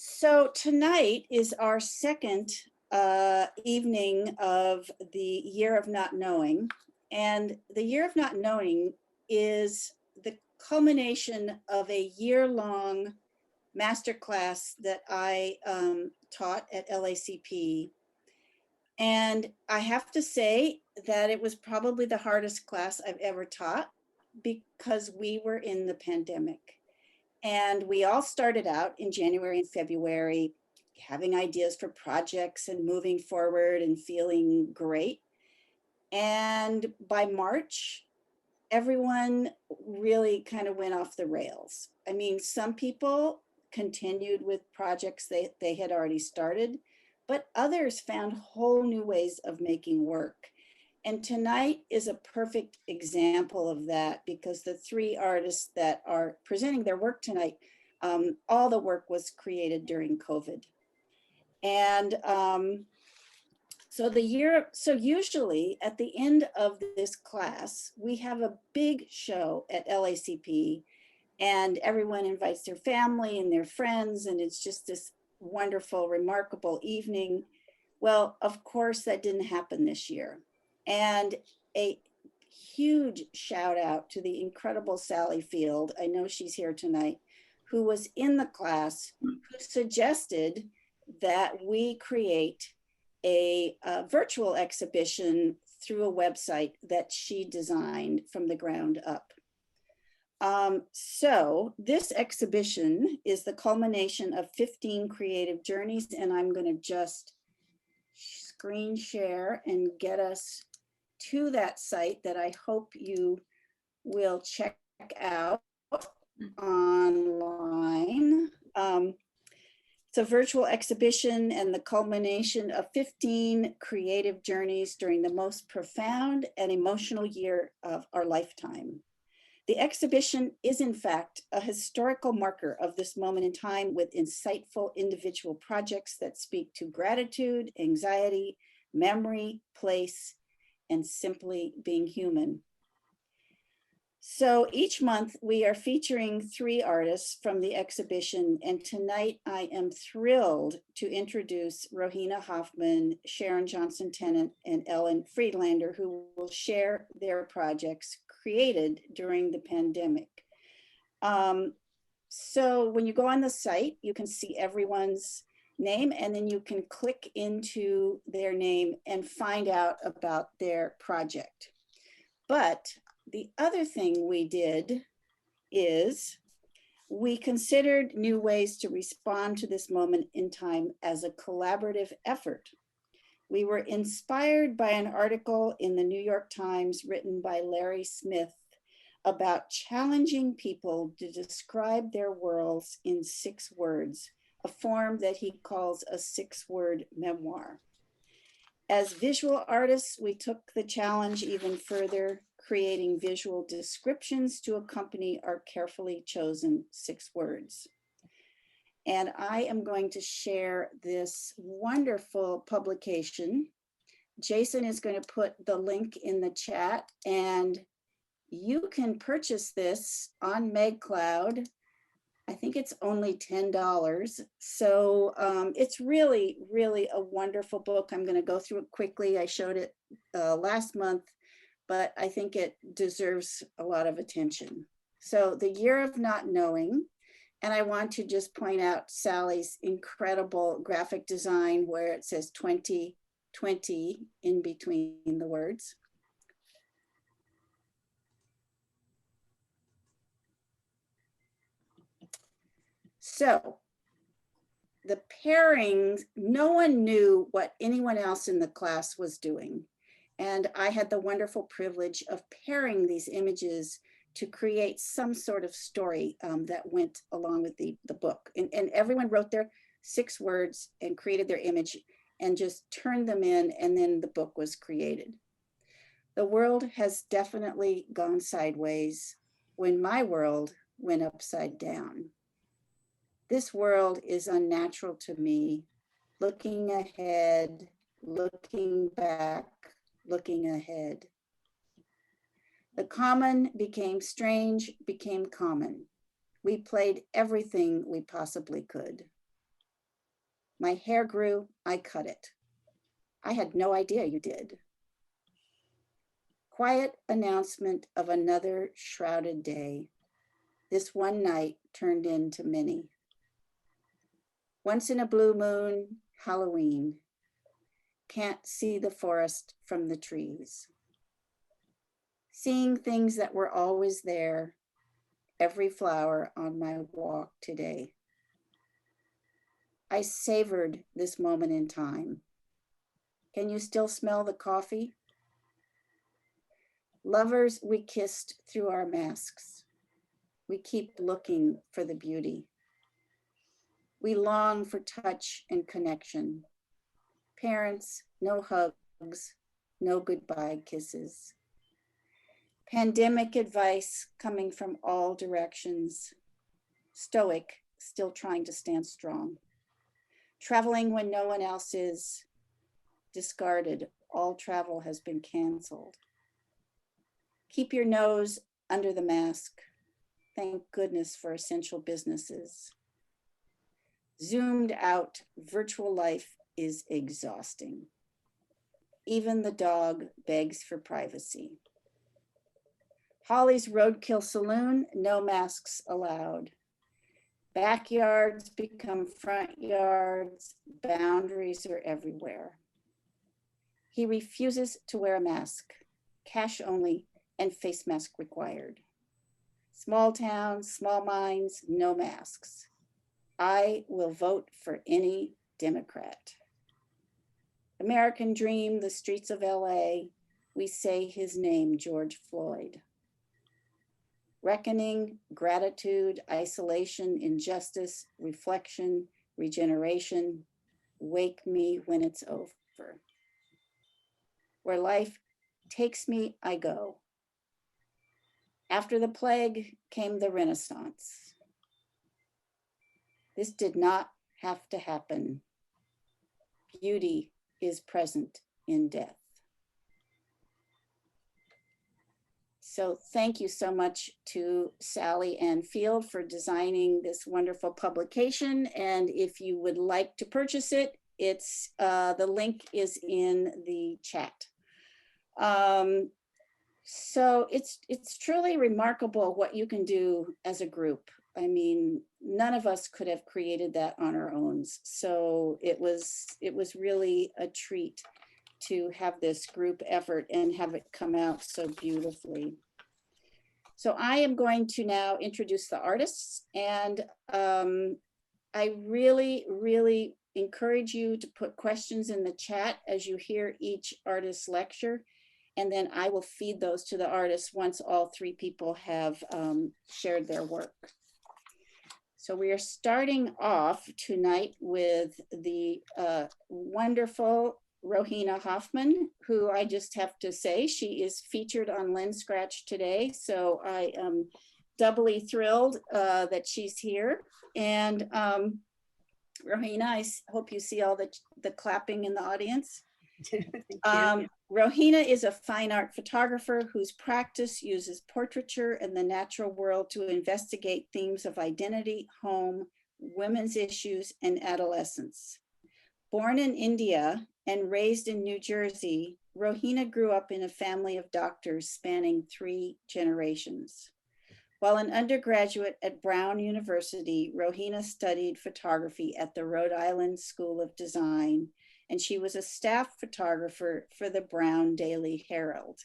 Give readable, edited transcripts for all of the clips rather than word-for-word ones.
So tonight is our second evening of the Year of Not Knowing. And the Year of Not Knowing is the culmination of a year-long masterclass that I taught at LACP. And I have to say that it was probably the hardest class I've ever taught because we were in the pandemic. And we all started out in January and February having ideas for projects and moving forward and feeling great. And by March, everyone really kind of went off the rails. I mean, some people continued with projects they had already started, but others found whole new ways of making work. And tonight is a perfect example of that because the three artists that are presenting their work tonight, all the work was created during COVID. And so usually at the end of this class, we have a big show at LACP and everyone invites their family and their friends. And it's just this wonderful, remarkable evening. Well, of course, that didn't happen this year. And a huge shout out to the incredible Sally Field, I know she's here tonight, who was in the class, who suggested that we create a virtual exhibition through a website that she designed from the ground up. So this exhibition is the culmination of 15 creative journeys, and I'm going to just screen share and get us to that site that I hope you will check out online. It's a virtual exhibition and the culmination of 15 creative journeys during the most profound and emotional year of our lifetime. The exhibition is in fact a historical marker of this moment in time with insightful individual projects that speak to gratitude, anxiety, memory, place, and simply being human. So each month we are featuring 3 artists from the exhibition, and tonight I am thrilled to introduce Rohina Hoffman, Sharon Johnson-Tennant, and Ellen Friedlander, who will share their projects created during the pandemic. So when you go on the site, you can see everyone's name, and then you can click into their name and find out about their project. But the other thing we did is we considered new ways to respond to this moment in time as a collaborative effort. We were inspired by an article in the New York Times written by Larry Smith about challenging people to describe their worlds in 6 words, a form that he calls a 6-word memoir. As visual artists, we took the challenge even further, creating visual descriptions to accompany our carefully chosen 6 words. And I am going to share this wonderful publication. Jason is going to put the link in the chat, and you can purchase this on MegCloud. I think it's only $10. So it's really, really a wonderful book. I'm going to go through it quickly. I showed it last month, but I think it deserves a lot of attention. So The Year of Not Knowing. And I want to just point out Sally's incredible graphic design where it says 2020 in between the words. So the pairings, no one knew what anyone else in the class was doing. And I had the wonderful privilege of pairing these images to create some sort of story that went along with the book. And everyone wrote their 6 words and created their image and just turned them in, and then the book was created. The world has definitely gone sideways when my world went upside down. This world is unnatural to me, looking ahead, looking back, looking ahead. The common became strange, became common. We played everything we possibly could. My hair grew, I cut it. I had no idea you did. Quiet announcement of another shrouded day. This one night turned into many. Once in a blue moon, Halloween. Can't see the forest from the trees. Seeing things that were always there, every flower on my walk today. I savored this moment in time. Can you still smell the coffee? Lovers, we kissed through our masks. We keep looking for the beauty. We long for touch and connection. Parents, no hugs, no goodbye kisses. Pandemic advice coming from all directions. Stoic, still trying to stand strong. Traveling when no one else is. Discarded, all travel has been canceled. Keep your nose under the mask. Thank goodness for essential businesses. Zoomed out, virtual life is exhausting. Even the dog begs for privacy. Holly's Roadkill Saloon, no masks allowed. Backyards become front yards, boundaries are everywhere. He refuses to wear a mask, cash only, and face mask required. Small towns, small minds, no masks. I will vote for any Democrat. American dream, the streets of LA, we say his name, George Floyd. Reckoning, gratitude, isolation, injustice, reflection, regeneration, wake me when it's over. Where life takes me, I go. After the plague came the Renaissance. This did not have to happen. Beauty is present in death. So thank you so much to Sally Ann Field for designing this wonderful publication. And if you would like to purchase it, it's the link is in the chat. So it's truly remarkable what you can do as a group. I mean, none of us could have created that on our own. So it was really a treat to have this group effort and have it come out so beautifully. So I am going to now introduce the artists, and I really, really encourage you to put questions in the chat as you hear each artist's lecture, and then I will feed those to the artists once all three people have shared their work. So we are starting off tonight with the wonderful Rohina Hoffman, who I just have to say, she is featured on Lens Scratch today. So I am doubly thrilled that she's here. And Rohina, I hope you see all the clapping in the audience. Rohina is a fine art photographer whose practice uses portraiture and the natural world to investigate themes of identity, home, women's issues, and adolescence. Born in India and raised in New Jersey, Rohina grew up in a family of doctors spanning 3 generations. While an undergraduate at Brown University, Rohina studied photography at the Rhode Island School of Design, and she was a staff photographer for the Brown Daily Herald.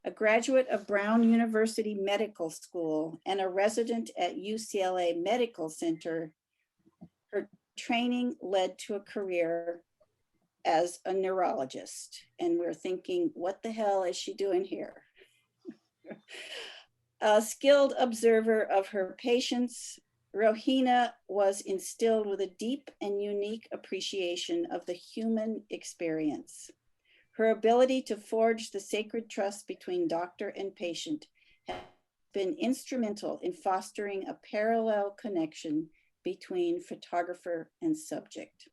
A graduate of Brown University Medical School and a resident at UCLA Medical Center, her training led to a career as a neurologist. And we're thinking, what the hell is she doing here? A skilled observer of her patients, Rohina was instilled with a deep and unique appreciation of the human experience. Her ability to forge the sacred trust between doctor and patient has been instrumental in fostering a parallel connection between photographer and subject.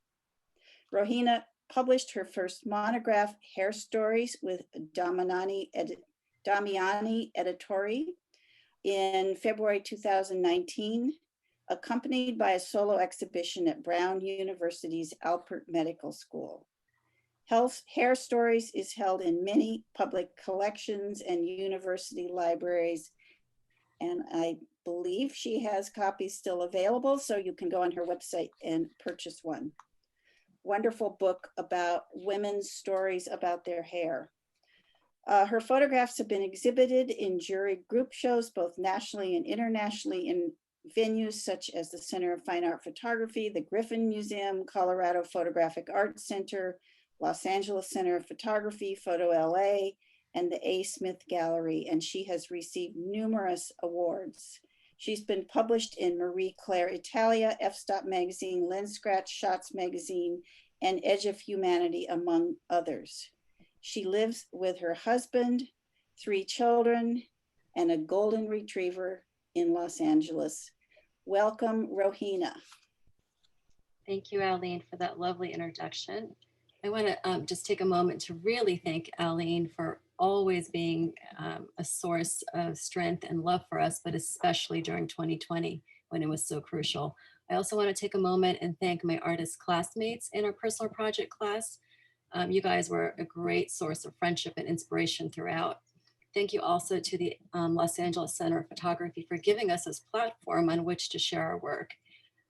Rohina published her first monograph, Hair Stories, with Damiani Editori in February 2019. accompanied by a solo exhibition at Brown University's Alpert Medical School. Hair Stories is held in many public collections and university libraries, and I believe she has copies still available, so you can go on her website and purchase one. Wonderful book about women's stories about their hair. Her photographs have been exhibited in jury group shows, both nationally and internationally, in venues such as the Center of Fine Art Photography, the Griffin Museum, Colorado Photographic Arts Center, Los Angeles Center of Photography, Photo LA, and the A. Smith Gallery, and she has received numerous awards. She's been published in Marie Claire Italia, F-Stop Magazine, Lens Scratch, Shots Magazine, and Edge of Humanity, among others. She lives with her husband, 3 children, and a golden retriever in Los Angeles. Welcome, Rohina. Thank you, Aline, for that lovely introduction. I want to just take a moment to really thank Aline for always being a source of strength and love for us, but especially during 2020 when it was so crucial. I also want to take a moment and thank my artist classmates in our personal project class. You guys were a great source of friendship and inspiration throughout. Thank you also to the Los Angeles Center of Photography for giving us this platform on which to share our work.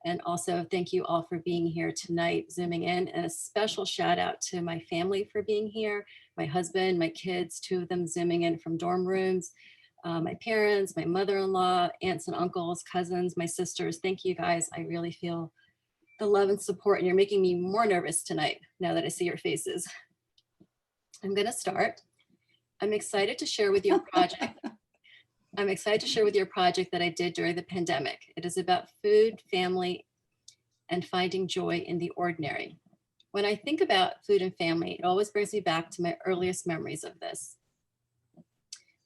And also thank you all for being here tonight, Zooming in, and a special shout out to my family for being here, my husband, my kids, 2 of them Zooming in from dorm rooms, my parents, my mother-in-law, aunts and uncles, cousins, my sisters. Thank you guys. I really feel the love and support, and you're making me more nervous tonight now that I see your faces. I'm gonna start. I'm excited to share with you a project. I'm excited to share with you a project that I did during the pandemic. It is about food, family, and finding joy in the ordinary. When I think about food and family, it always brings me back to my earliest memories of this.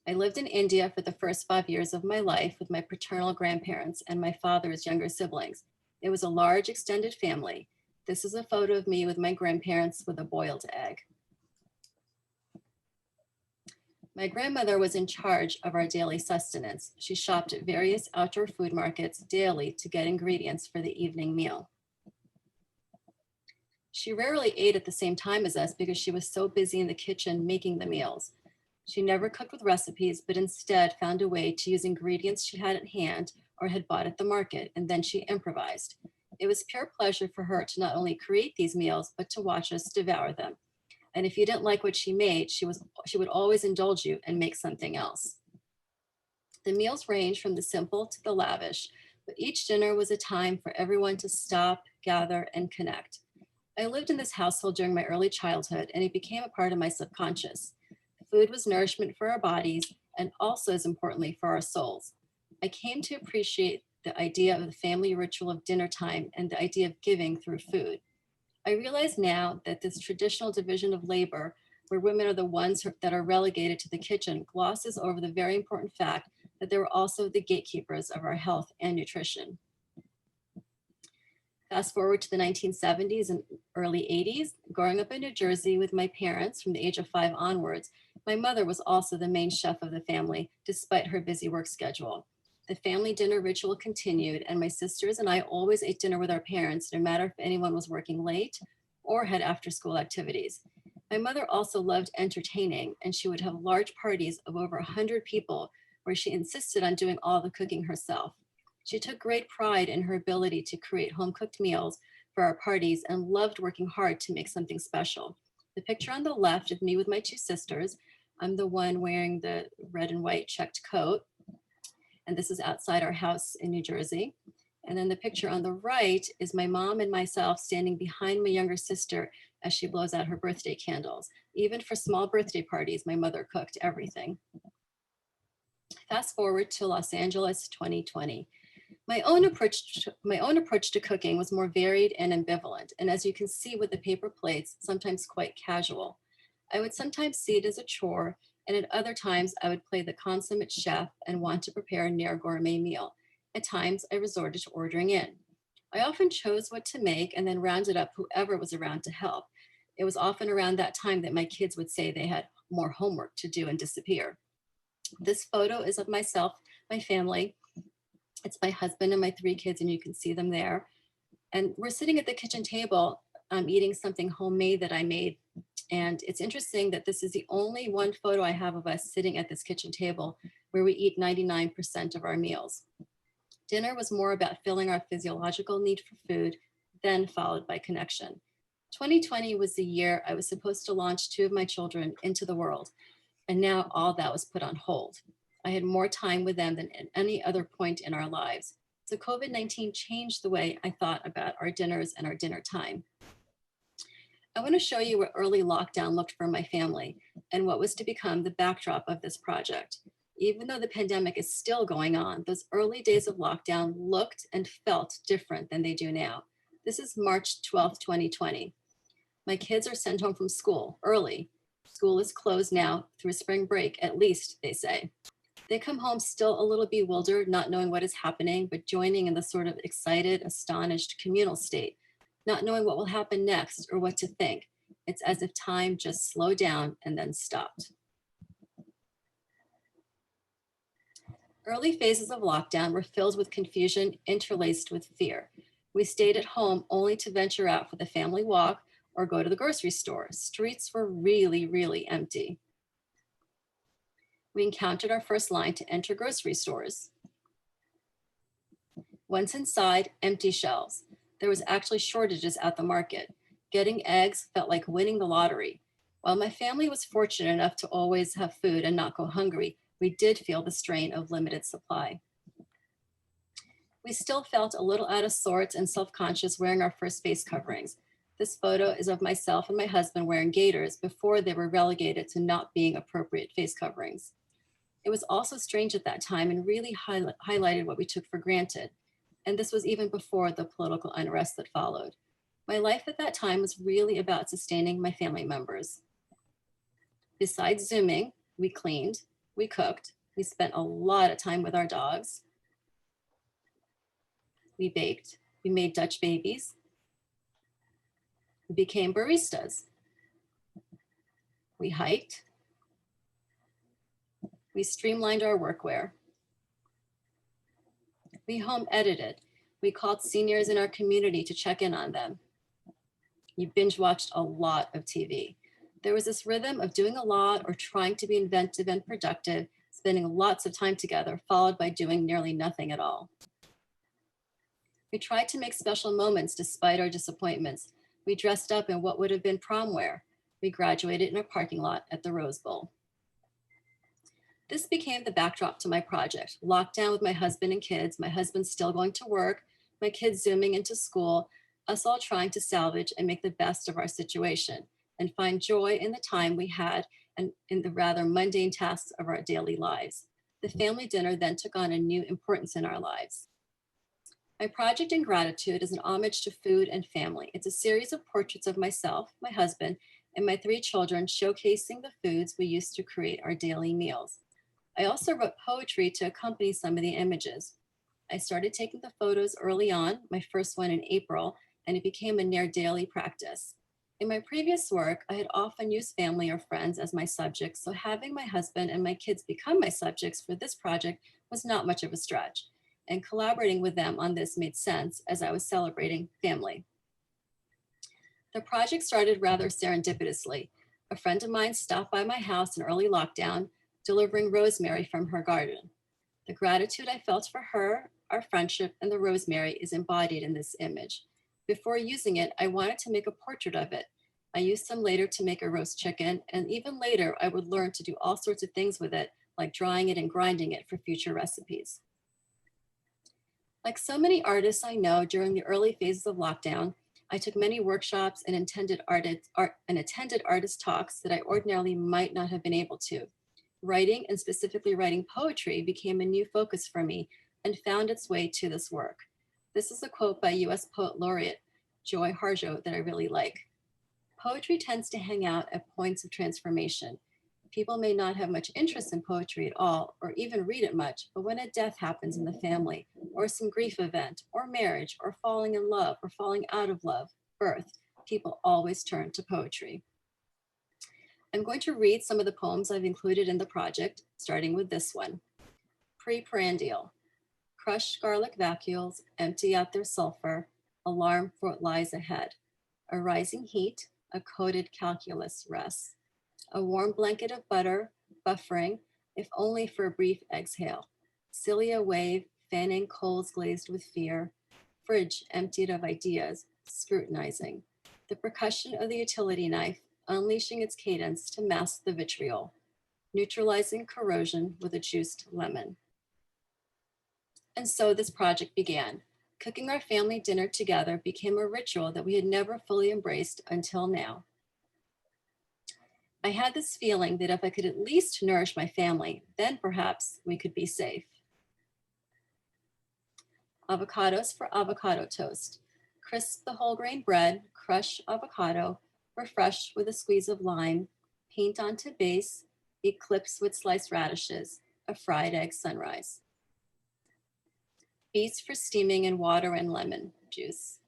I lived in India for the first 5 years of my life with my paternal grandparents and my father's younger siblings. It was a large extended family. This is a photo of me with my grandparents with a boiled egg. My grandmother was in charge of our daily sustenance. She shopped at various outdoor food markets daily to get ingredients for the evening meal. She rarely ate at the same time as us because she was so busy in the kitchen making the meals. She never cooked with recipes, but instead found a way to use ingredients she had at hand or had bought at the market, and then she improvised. It was pure pleasure for her to not only create these meals, but to watch us devour them. And if you didn't like what she made, she would always indulge you and make something else. The meals ranged from the simple to the lavish, but each dinner was a time for everyone to stop, gather, and connect. I lived in this household during my early childhood, and it became a part of my subconscious. Food was nourishment for our bodies and also, as importantly, for our souls. I came to appreciate the idea of the family ritual of dinner time and the idea of giving through food. I realize now that this traditional division of labor, where women are the ones that are relegated to the kitchen, glosses over the very important fact that they were also the gatekeepers of our health and nutrition. Fast forward to the 1970s and early 80s, growing up in New Jersey with my parents from the age of 5 onwards, my mother was also the main chef of the family, despite her busy work schedule. The family dinner ritual continued, and my sisters and I always ate dinner with our parents, no matter if anyone was working late or had after-school activities. My mother also loved entertaining, and she would have large parties of over 100 people where she insisted on doing all the cooking herself. She took great pride in her ability to create home-cooked meals for our parties and loved working hard to make something special. The picture on the left of me with my 2 sisters, I'm the one wearing the red and white checked coat, and this is outside our house in New Jersey. And then the picture on the right is my mom and myself standing behind my younger sister as she blows out her birthday candles. Even for small birthday parties, my mother cooked everything. Fast forward to Los Angeles 2020. My own approach to cooking was more varied and ambivalent, and as you can see with the paper plates, sometimes quite casual. I would sometimes see it as a chore, and at other times I would play the consummate chef and want to prepare a near gourmet meal. At times I resorted to ordering in. I often chose what to make and then rounded up whoever was around to help. It was often around that time that my kids would say they had more homework to do and disappear. This photo is of myself, my family, It's my husband and my 3 kids, and you can see them there. And we're sitting at the kitchen table eating something homemade that I made. And it's interesting that this is the only one photo I have of us sitting at this kitchen table where we eat 99% of our meals. Dinner was more about filling our physiological need for food, then followed by connection. 2020 was the year I was supposed to launch 2 of my children into the world, and now all that was put on hold. I had more time with them than at any other point in our lives. So COVID-19 changed the way I thought about our dinners and our dinner time. I want to show you what early lockdown looked for my family and what was to become the backdrop of this project. Even though the pandemic is still going on, those early days of lockdown looked and felt different than they do now. This is March 12th, 2020. My kids are sent home from school early. School is closed now through spring break, at least, they say. They come home still a little bewildered, not knowing what is happening, but joining in the sort of excited, astonished communal state, not knowing what will happen next or what to think. It's as if time just slowed down and then stopped. Early phases of lockdown were filled with confusion interlaced with fear. We stayed at home only to venture out for the family walk or go to the grocery store. Streets were really, really empty. We encountered our first line to enter grocery stores. Once inside, empty shelves. There was actually shortages at the market. Getting eggs felt like winning the lottery. While my family was fortunate enough to always have food and not go hungry, we did feel the strain of limited supply. We still felt a little out of sorts and self-conscious wearing our first face coverings. This photo is of myself and my husband wearing gaiters before they were relegated to not being appropriate face coverings. It was also strange at that time and really highlighted what we took for granted. And this was even before the political unrest that followed. My life at that time was really about sustaining my family members. Besides Zooming, we cleaned, we cooked, we spent a lot of time with our dogs. We baked, we made Dutch babies. We became baristas. We hiked. We streamlined our workwear. We home edited. We called seniors in our community to check in on them. You binge watched a lot of TV. There was this rhythm of doing a lot or trying to be inventive and productive, spending lots of time together, followed by doing nearly nothing at all. We tried to make special moments despite our disappointments. We dressed up in what would have been prom wear. We graduated in a parking lot at the Rose Bowl. This became the backdrop to my project. Lockdown with my husband and kids, my husband still going to work, my kids Zooming into school, us all trying to salvage and make the best of our situation and find joy in the time we had and in the rather mundane tasks of our daily lives. The family dinner then took on a new importance in our lives. My project in gratitude is an homage to food and family. It's a series of portraits of myself, my husband, and my 3 children showcasing the foods we used to create our daily meals. I also wrote poetry to accompany some of the images. I started taking the photos early on, my first one in April, and it became a near daily practice. In my previous work, I had often used family or friends as my subjects, so having my husband and my kids become my subjects for this project was not much of a stretch, and collaborating with them on this made sense as I was celebrating family. The project started rather serendipitously. A friend of mine stopped by my house in early lockdown, delivering rosemary from her garden. The gratitude I felt for her, our friendship, and the rosemary is embodied in this image. Before using it, I wanted to make a portrait of it. I used some later to make a roast chicken, and even later, I would learn to do all sorts of things with it, like drying it and grinding it for future recipes. Like so many artists I know, during the early phases of lockdown, I took many workshops and attended artist talks that I ordinarily might not have been able to. Writing, and specifically writing poetry, became a new focus for me and found its way to this work. This is a quote by US Poet Laureate Joy Harjo that I really like. Poetry tends to hang out at points of transformation. People may not have much interest in poetry at all, or even read it much, but when a death happens in the family, or some grief event, or marriage, or falling in love, or falling out of love, birth, people always turn to poetry. I'm going to read some of the poems I've included in the project, starting with this one. Preprandial. Crushed garlic vacuoles empty out their sulfur, alarm for what lies ahead. A rising heat, a coated calculus rests. A warm blanket of butter, buffering, if only for a brief exhale. Cilia wave, fanning coals glazed with fear. Fridge emptied of ideas, scrutinizing. The percussion of the utility knife, unleashing its cadence to mask the vitriol. Neutralizing corrosion with a juiced lemon. And so this project began. Cooking our family dinner together became a ritual that we had never fully embraced until now. I had this feeling that if I could at least nourish my family, then perhaps we could be safe. Avocados for avocado toast. Crisp the whole grain bread, crush avocado, refresh with a squeeze of lime, paint onto base, eclipse with sliced radishes, a fried egg sunrise. Beets for steaming in water and lemon juice.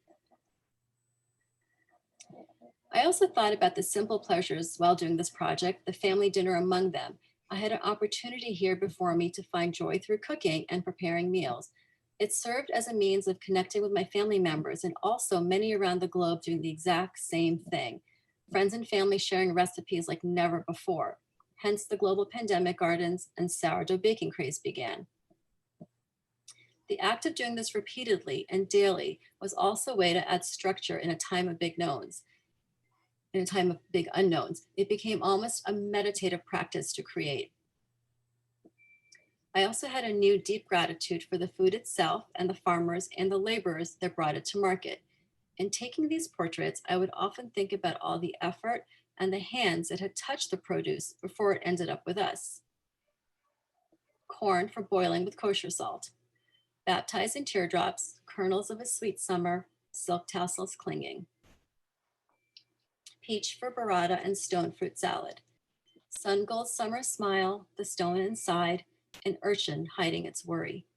I also thought about the simple pleasures while doing this project, the family dinner among them. I had an opportunity here before me to find joy through cooking and preparing meals. It served as a means of connecting with my family members and also many around the globe doing the exact same thing. Friends and family sharing recipes like never before. Hence the global pandemic gardens and sourdough baking craze began. The act of doing this repeatedly and daily was also a way to add structure in a time of big knowns. In a time of big unknowns, it became almost a meditative practice to create. I also had a new deep gratitude for the food itself and the farmers and the laborers that brought it to market. In taking these portraits, I would often think about all the effort and the hands that had touched the produce before it ended up with us. Corn for boiling with kosher salt. Baptized in teardrops, kernels of a sweet summer, silk tassels clinging. Peach for burrata and stone fruit salad. Sun gold summer smile, the stone inside, an urchin hiding its worry.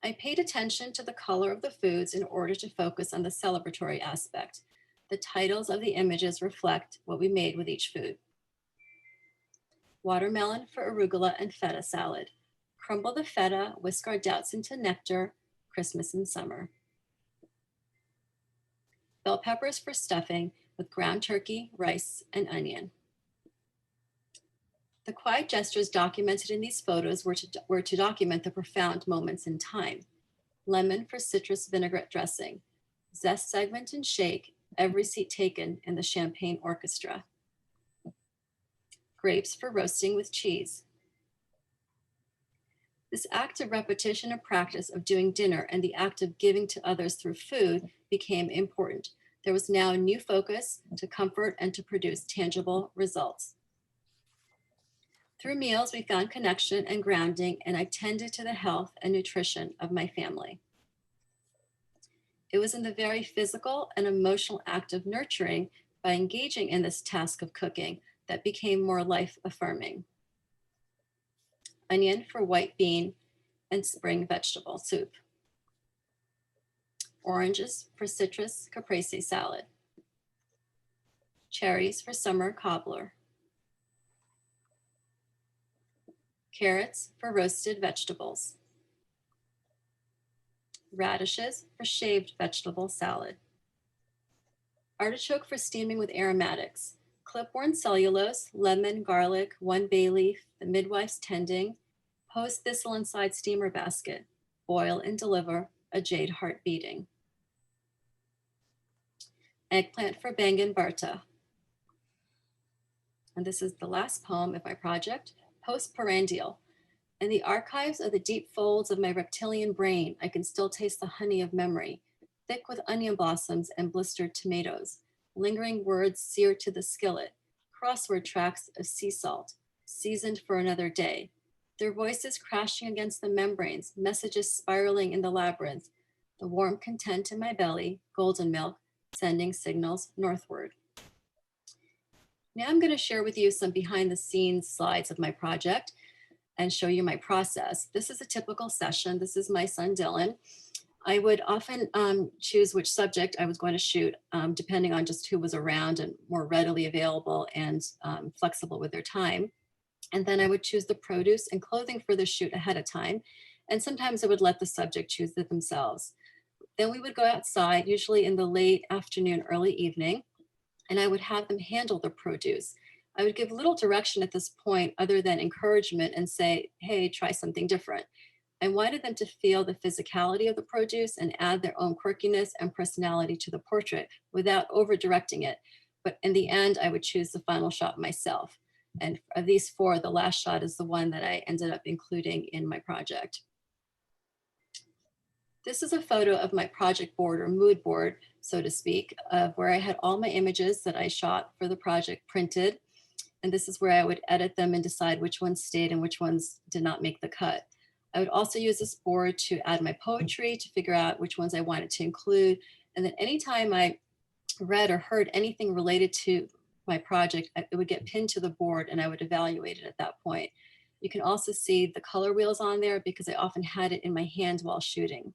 I paid attention to the color of the foods in order to focus on the celebratory aspect. The titles of the images reflect what we made with each food. Watermelon for arugula and feta salad. Crumble the feta, whisk our doubts into nectar, Christmas in summer. Bell peppers for stuffing with ground turkey, rice, and onion. The quiet gestures documented in these photos were to document the profound moments in time. Lemon for citrus vinaigrette dressing. Zest segment and shake, every seat taken in the champagne orchestra. Grapes for roasting with cheese. This act of repetition and practice of doing dinner and the act of giving to others through food became important. There was now a new focus to comfort and to produce tangible results. Through meals, we found connection and grounding, and I tended to the health and nutrition of my family. It was in the very physical and emotional act of nurturing by engaging in this task of cooking that became more life-affirming. Onion for white bean and spring vegetable soup. Oranges for citrus caprese salad. Cherries for summer cobbler. Carrots for roasted vegetables. Radishes for shaved vegetable salad. Artichoke for steaming with aromatics. Clipboard cellulose, lemon, garlic, 1 bay leaf, the midwife's tending, post thistle inside steamer basket, boil and deliver, a jade heart beating. Eggplant for Bangan Barta. And this is the last poem of my project, Postprandial. In the archives of the deep folds of my reptilian brain, I can still taste the honey of memory, thick with onion blossoms and blistered tomatoes, lingering words seared to the skillet, crossword tracks of sea salt, seasoned for another day, their voices crashing against the membranes, messages spiraling in the labyrinth, the warm content in my belly, golden milk, sending signals northward. Now I'm going to share with you some behind the scenes slides of my project and show you my process. This is a typical session. This is my son, Dylan. I would often choose which subject I was going to shoot, depending on just who was around and more readily available and flexible with their time. And then I would choose the produce and clothing for the shoot ahead of time. And sometimes I would let the subject choose it themselves. Then we would go outside, usually in the late afternoon, early evening, and I would have them handle the produce. I would give little direction at this point other than encouragement and say, hey, try something different. I wanted them to feel the physicality of the produce and add their own quirkiness and personality to the portrait without over directing it. But in the end, I would choose the final shot myself. And of these four, the last shot is the one that I ended up including in my project. This is a photo of my project board or mood board, so to speak, of where I had all my images that I shot for the project printed. And this is where I would edit them and decide which ones stayed and which ones did not make the cut. I would also use this board to add my poetry to figure out which ones I wanted to include. And then anytime I read or heard anything related to my project, it would get pinned to the board and I would evaluate it at that point. You can also see the color wheels on there because I often had it in my hands while shooting.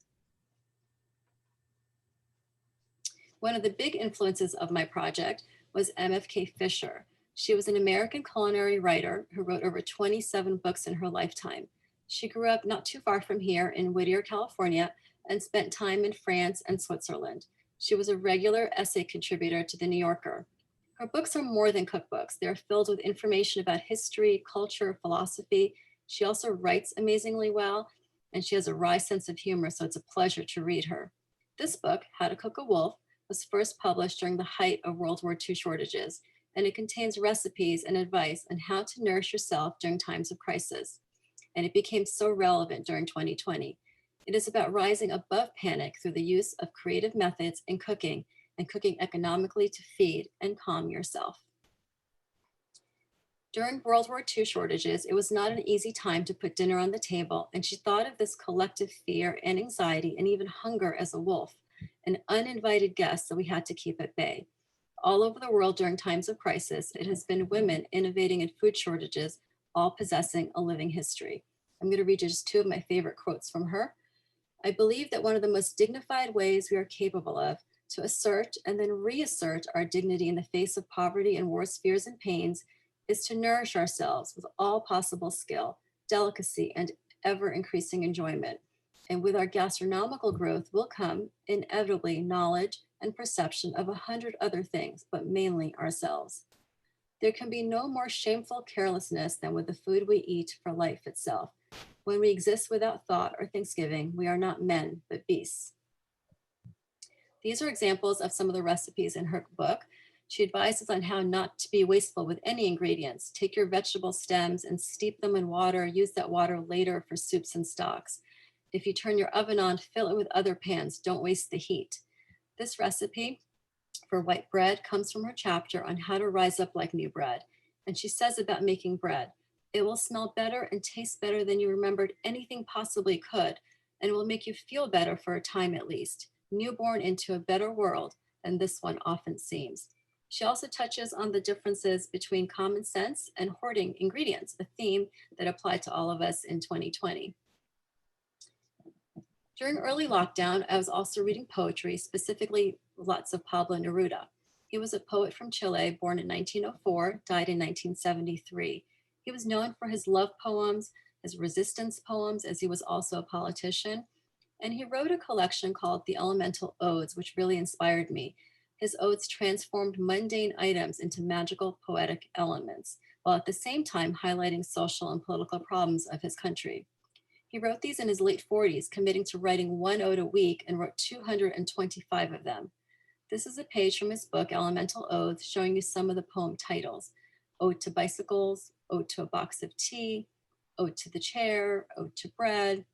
One of the big influences of my project was MFK Fisher. She was an American culinary writer who wrote over 27 books in her lifetime. She grew up not too far from here in Whittier, California, and spent time in France and Switzerland. She was a regular essay contributor to The New Yorker. Her books are more than cookbooks. They're filled with information about history, culture, philosophy. She also writes amazingly well, and she has a wry sense of humor, so it's a pleasure to read her. This book, How to Cook a Wolf, was first published during the height of World War II shortages, and it contains recipes and advice on how to nourish yourself during times of crisis. And it became so relevant during 2020. It is about rising above panic through the use of creative methods in cooking and cooking economically to feed and calm yourself. During World War II shortages, it was not an easy time to put dinner on the table, and she thought of this collective fear and anxiety and even hunger as a wolf, an uninvited guest that we had to keep at bay. All over the world during times of crisis, it has been women innovating in food shortages, all possessing a living history. I'm going to read you just two of my favorite quotes from her. I believe that one of the most dignified ways we are capable of to assert and then reassert our dignity in the face of poverty and war's fears and pains is to nourish ourselves with all possible skill, delicacy, and ever increasing enjoyment. And with our gastronomical growth will come inevitably knowledge and perception of 100 other things, but mainly ourselves. There can be no more shameful carelessness than with the food we eat for life itself. When we exist without thought or thanksgiving, we are not men, but beasts. These are examples of some of the recipes in her book. She advises on how not to be wasteful with any ingredients. Take your vegetable stems and steep them in water. Use that water later for soups and stocks. If you turn your oven on, fill it with other pans. Don't waste the heat. This recipe for white bread comes from her chapter on how to rise up like new bread. And she says about making bread, it will smell better and taste better than you remembered anything possibly could, and will make you feel better for a time at least, newborn into a better world than this one often seems. She also touches on the differences between common sense and hoarding ingredients, a theme that applied to all of us in 2020. During early lockdown, I was also reading poetry, specifically lots of Pablo Neruda. He was a poet from Chile, born in 1904, died in 1973. He was known for his love poems, his resistance poems, as he was also a politician. And he wrote a collection called The Elemental Odes, which really inspired me. His odes transformed mundane items into magical poetic elements, while at the same time highlighting social and political problems of his country. He wrote these in his late 40s, committing to writing one ode a week, and wrote 225 of them. This is a page from his book, Elemental Odes, showing you some of the poem titles: Ode to Bicycles, Ode to a Box of Tea, Ode to the Chair, Ode to Bread.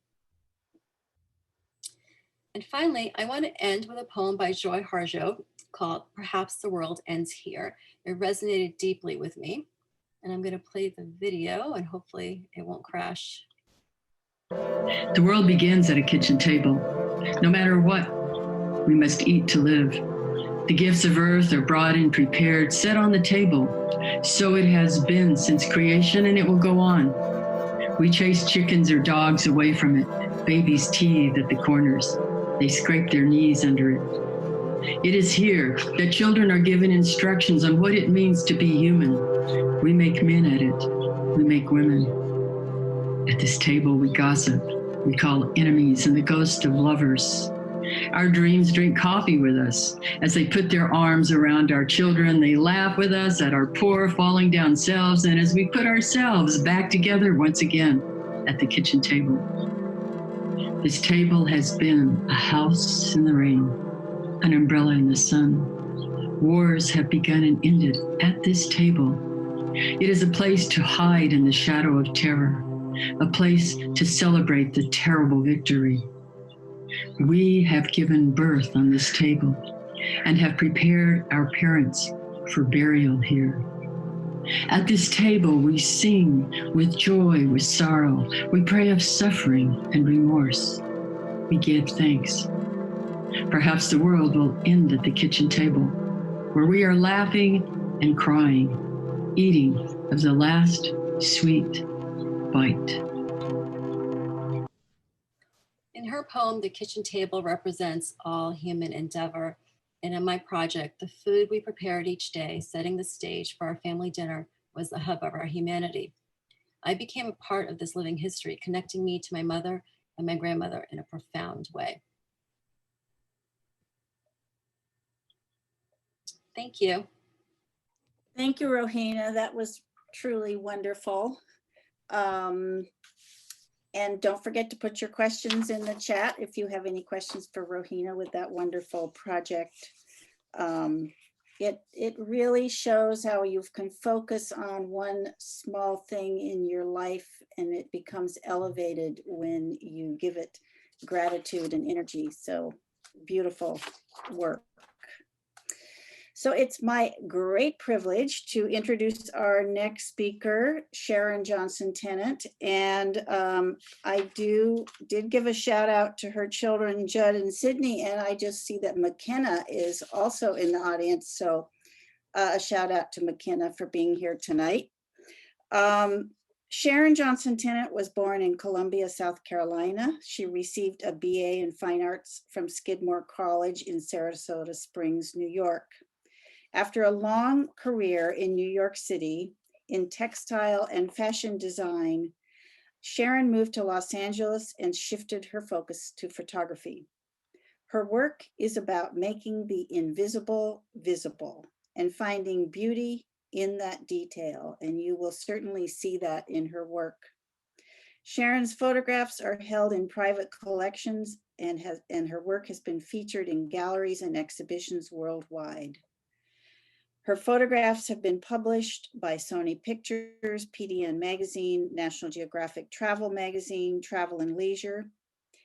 And finally, I want to end with a poem by Joy Harjo called Perhaps the World Ends Here. It resonated deeply with me. And I'm going to play the video and hopefully it won't crash. The world begins at a kitchen table. No matter what, we must eat to live. The gifts of earth are brought and prepared, set on the table. So it has been since creation, and it will go on. We chase chickens or dogs away from it. Babies teethe at the corners. They scrape their knees under it. It is here that children are given instructions on what it means to be human. We make men at it. We make women. At this table, we gossip. we call enemies and the ghost of lovers. Our dreams drink coffee with us. As they put their arms around our children, they laugh with us at our poor falling down selves, and as we put ourselves back together once again at the kitchen table. This table has been a house in the rain, an umbrella in the sun. Wars have begun and ended at this table. It is a place to hide in the shadow of terror, a place to celebrate the terrible victory. We have given birth on this table and have prepared our parents for burial here. At this table, we sing with joy, with sorrow. We pray of suffering and remorse. We give thanks. Perhaps the world will end at the kitchen table, where we are laughing and crying, eating of the last sweet bite. In her poem, the kitchen table represents all human endeavor. And in my project, the food we prepared each day, setting the stage for our family dinner, was the hub of our humanity. I became a part of this living history, connecting me to my mother and my grandmother in a profound way. Thank you. Thank you, Rohina. That was truly wonderful. And don't forget to put your questions in the chat if you have any questions for Rohina with that wonderful project. It really shows how you can focus on one small thing in your life and it becomes elevated when you give it gratitude and energy. So beautiful work. So it's my great privilege to introduce our next speaker, Sharon Johnson-Tennant. And I did give a shout out to her children, Judd and Sydney, and I just see that McKenna is also in the audience. So a shout out to McKenna for being here tonight. Sharon Johnson-Tennant was born in Columbia, South Carolina. She received a BA in Fine Arts from Skidmore College in Sarasota Springs, New York. After a long career in New York City in textile and fashion design, Sharon moved to Los Angeles and shifted her focus to photography. Her work is about making the invisible visible and finding beauty in that detail, and you will certainly see that in her work. Sharon's photographs are held in private collections and her work has been featured in galleries and exhibitions worldwide. Her photographs have been published by Sony Pictures, PDN Magazine, National Geographic Travel Magazine, Travel and Leisure.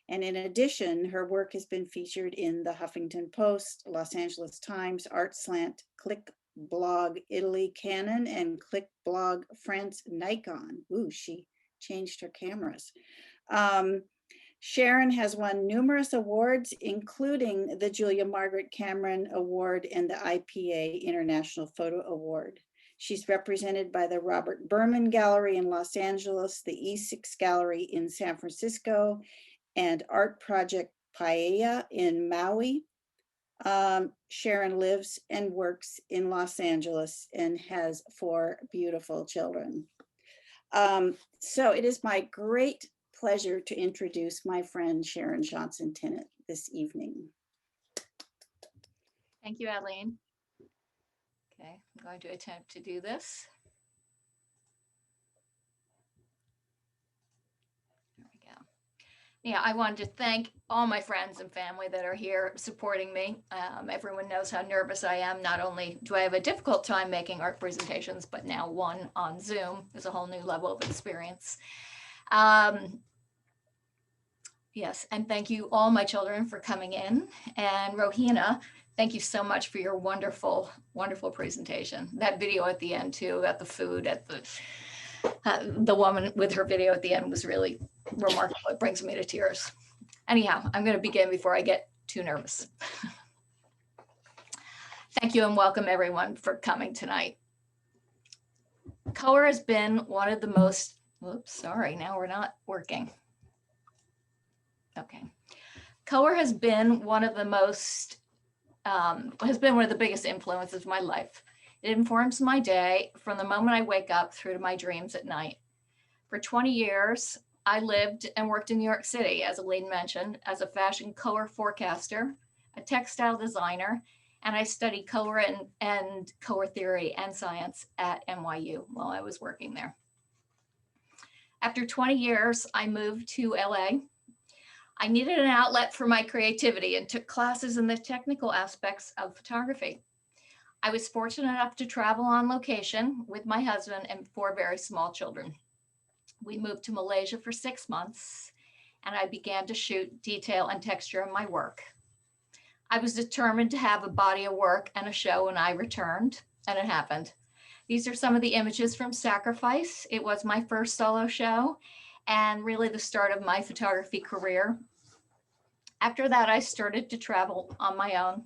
And in addition, her work has been featured in the Huffington Post, Los Angeles Times, Art Slant, Click Blog Italy Canon, and Click Blog France Nikon. Ooh, she changed her cameras. Sharon has won numerous awards, including the Julia Margaret Cameron Award and the IPA International Photo Award. She's represented by the Robert Berman Gallery in Los Angeles, the E6 Gallery in San Francisco, and Art Project Paella in Maui. Sharon lives and works in Los Angeles and has 4 beautiful children. So it is my great pleasure to introduce my friend Sharon Johnson-Tennant this evening. Thank you, Eileen. Okay, I'm going to attempt to do this. There we go. Yeah, I wanted to thank all my friends and family that are here supporting me. Everyone knows how nervous I am. Not only do I have a difficult time making art presentations, but now one on Zoom is a whole new level of experience. Yes, and thank you all my children for coming in. And Rohina, thank you so much for your wonderful, wonderful presentation. That video at the end too, about the food at the woman with her video at the end was really remarkable. It brings me to tears. Anyhow, I'm going to begin before I get too nervous. Thank you and welcome everyone for coming tonight. Color has been one of the most, whoops, sorry, now we're not working. Okay. Color has been one of the most, has been one of the biggest influences of my life. It informs my day from the moment I wake up through to my dreams at night. For 20 years, I lived and worked in New York City, as Elaine mentioned, as a fashion color forecaster, a textile designer, and I studied color and color theory and science at NYU while I was working there. After 20 years, I moved to LA. I needed an outlet for my creativity and took classes in the technical aspects of photography. I was fortunate enough to travel on location with my husband and 4 very small children. We moved to Malaysia for 6 months, and I began to shoot detail and texture in my work. I was determined to have a body of work and a show when I returned, and it happened. These are some of the images from Sacrifice. It was my first solo show and really the start of my photography career. After that, I started to travel on my own,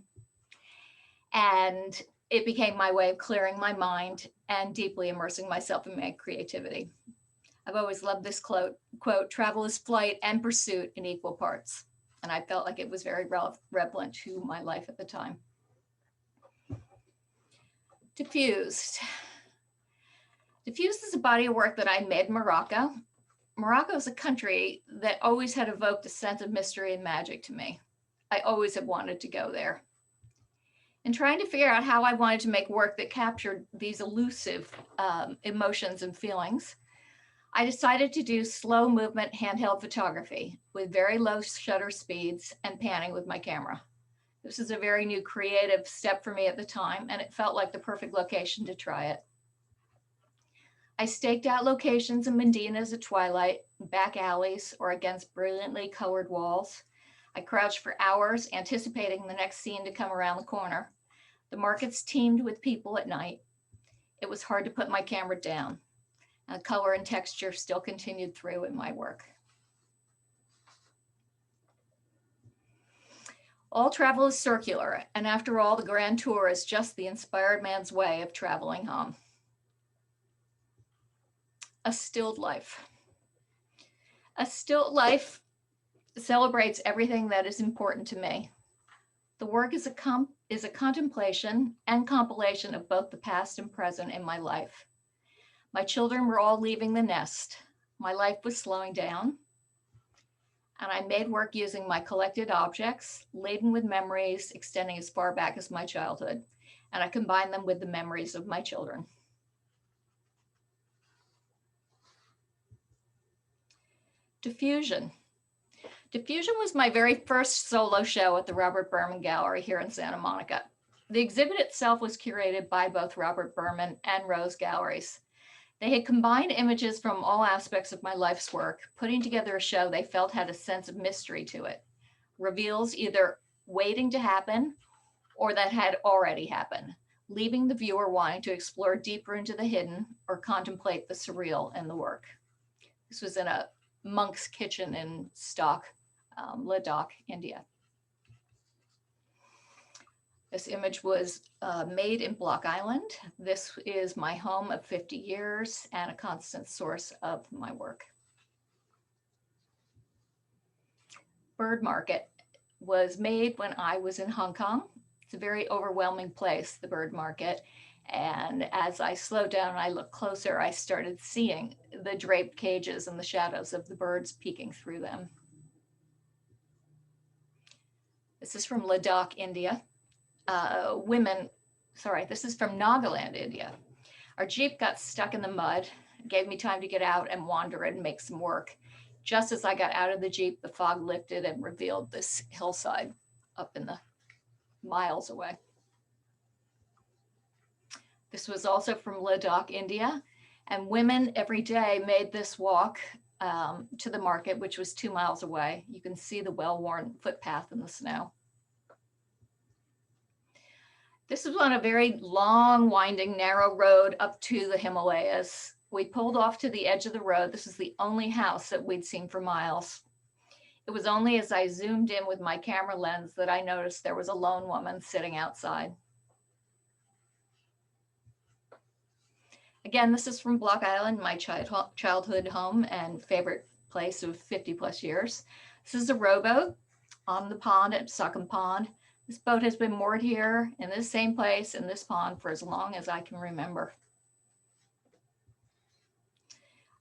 and it became my way of clearing my mind and deeply immersing myself in my creativity. I've always loved this quote, travel is flight and pursuit in equal parts. And I felt like it was very relevant to my life at the time. Diffused. Diffused is a body of work that I made in Morocco. Morocco is a country that always had evoked a sense of mystery and magic to me. I always have wanted to go there. In trying to figure out how I wanted to make work that captured these elusive emotions and feelings, I decided to do slow movement handheld photography with very low shutter speeds and panning with my camera. This is a very new creative step for me at the time, and it felt like the perfect location to try it. I staked out locations in Medinas at twilight, back alleys, or against brilliantly colored walls. I crouched for hours, anticipating the next scene to come around the corner. The markets teemed with people at night. It was hard to put my camera down. Color and texture still continued through in my work. All travel is circular, and after all, the grand tour is just the inspired man's way of traveling home. A stilled life. A stilled life celebrates everything that is important to me. The work is a contemplation and compilation of both the past and present in my life. My children were all leaving the nest. My life was slowing down, and I made work using my collected objects, laden with memories extending as far back as my childhood, and I combined them with the memories of my children. Diffusion. Diffusion was my very first solo show at the Robert Berman Gallery here in Santa Monica. The exhibit itself was curated by both Robert Berman and Rose Galleries. They had combined images from all aspects of my life's work, putting together a show they felt had a sense of mystery to it. Reveals either waiting to happen or that had already happened, leaving the viewer wanting to explore deeper into the hidden or contemplate the surreal in the work. This was in a monk's kitchen in Stock, Ladakh, India. This image was made in Block Island. This is my home of 50 years and a constant source of my work. Bird Market was made when I was in Hong Kong. It's a very overwhelming place, the bird market. And as I slowed down and I looked closer, I started seeing the draped cages and the shadows of the birds peeking through them. This is from Ladakh, India. This is from Nagaland, India. Our Jeep got stuck in the mud, gave me time to get out and wander and make some work. Just as I got out of the Jeep, the fog lifted and revealed this hillside up in the miles away. This was also from Ladakh, India, and women every day made this walk to the market, which was 2 miles away. You can see the well-worn footpath in the snow. This was on a very long, winding, narrow road up to the Himalayas. We pulled off to the edge of the road. This is the only house that we'd seen for miles. It was only as I zoomed in with my camera lens that I noticed there was a lone woman sitting outside. Again, this is from Block Island, my childhood home and favorite place of 50 plus years. This is a rowboat on the pond at Suckham Pond. This boat has been moored here in this same place in this pond for as long as I can remember.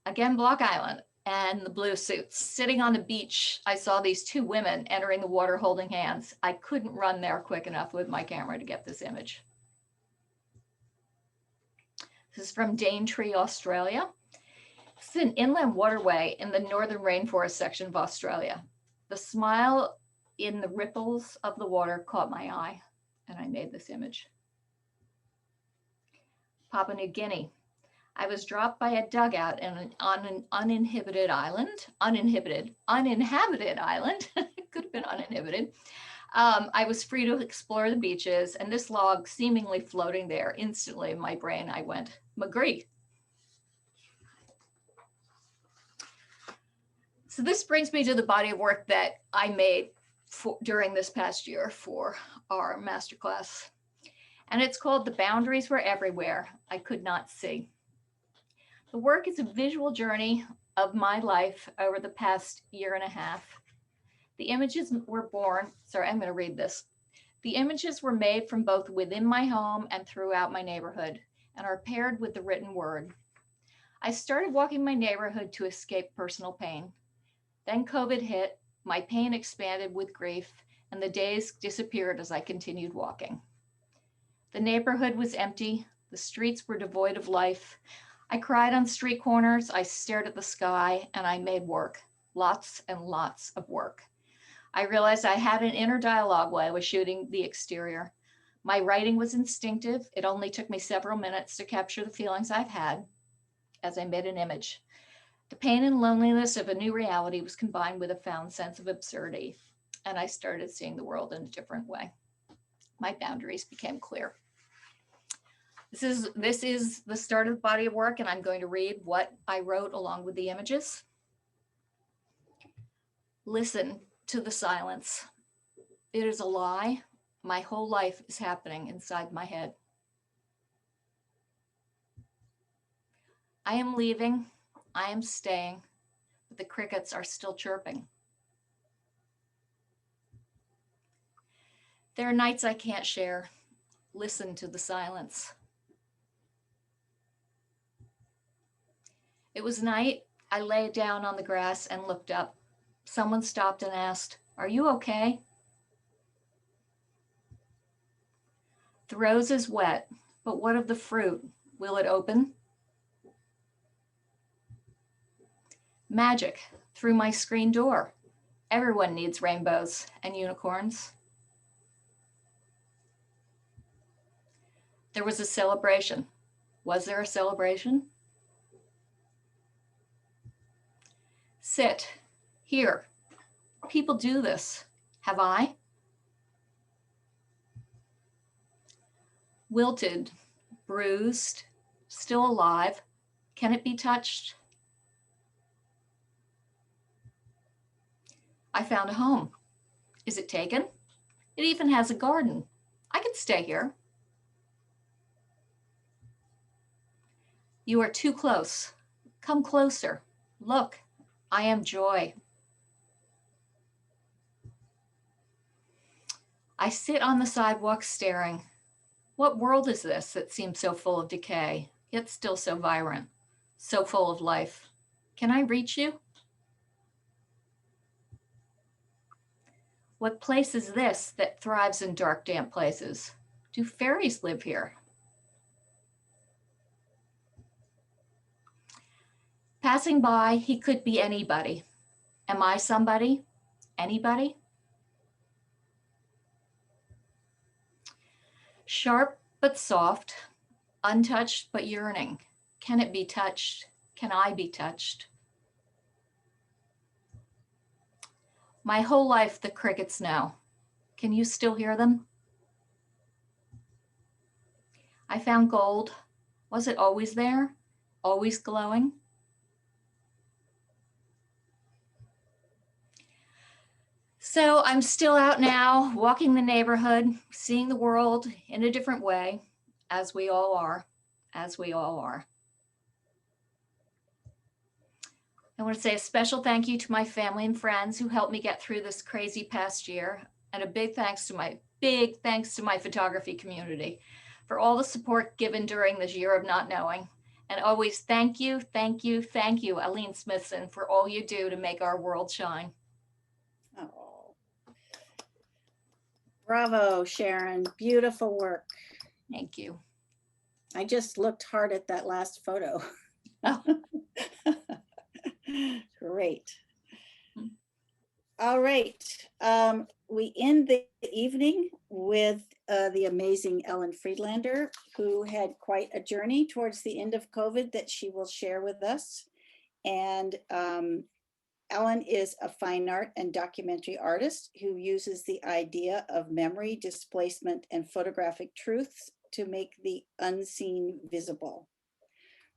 Again, Block Island. and the blue suits. Sitting on the beach, I saw these two women entering the water holding hands. I couldn't run there quick enough with my camera to get this image. This is from Daintree, Australia. This is an inland waterway in the northern rainforest section of Australia. The smile in the ripples of the water caught my eye, and I made this image. Papua New Guinea. I was dropped by a dugout on an uninhabited island. It could have been uninhibited. I was free to explore the beaches, and this log seemingly floating there. Instantly in my brain, I went, McGree. So this brings me to the body of work that I made during this past year for our masterclass. And it's called The Boundaries Were Everywhere I Could Not See. The work is a visual journey of my life over the past year and a half. The images were born, sorry, I'm going to read this. The images were made from both within my home and throughout my neighborhood and are paired with the written word. I started walking my neighborhood to escape personal pain. Then COVID hit, my pain expanded with grief, and the days disappeared as I continued walking. The neighborhood was empty. The streets were devoid of life. I cried on street corners, I stared at the sky, and I made work, lots and lots of work. I realized I had an inner dialogue while I was shooting the exterior. My writing was instinctive. It only took me several minutes to capture the feelings I've had as I made an image. The pain and loneliness of a new reality was combined with a found sense of absurdity, and I started seeing the world in a different way. My boundaries became clear. This is the start of the body of work, and I'm going to read what I wrote along with the images. Listen to the silence. It is a lie. My whole life is happening inside my head. I am leaving. I am staying, but the crickets are still chirping. There are nights I can't share. Listen to the silence. It was night. I lay down on the grass and looked up. Someone stopped and asked, "Are you okay?" The rose is wet, but what of the fruit? Will it open? Magic through my screen door. Everyone needs rainbows and unicorns. There was a celebration. Was there a celebration? Sit here. People do this. Have I? Wilted, bruised, still alive. Can it be touched? I found a home. Is it taken? It even has a garden. I can stay here. You are too close. Come closer. Look, I am joy. I sit on the sidewalk staring. What world is this that seems so full of decay, yet still so vibrant, so full of life? Can I reach you? What place is this that thrives in dark, damp places? Do fairies live here? Passing by, he could be anybody. Am I somebody? Anybody? Sharp but soft, untouched but yearning. Can it be touched? Can I be touched? My whole life, the crickets know. Can you still hear them? I found gold. Was it always there? Always glowing? So I'm still out now, walking the neighborhood, seeing the world in a different way, as we all are, as we all are. I want to say a special thank you to my family and friends who helped me get through this crazy past year, and a big thanks to my photography community for all the support given during this year of not knowing, And always thank you, thank you, thank you, Aline Smithson, for all you do to make our world shine. Oh, bravo, Sharon. Beautiful work. Thank you. I just looked hard at that last photo. Oh. Great. All right. We end the evening with the amazing Ellen Friedlander, who had quite a journey towards the end of COVID that she will share with us. And Ellen is a fine art and documentary artist who uses the idea of memory, displacement, and photographic truths to make the unseen visible.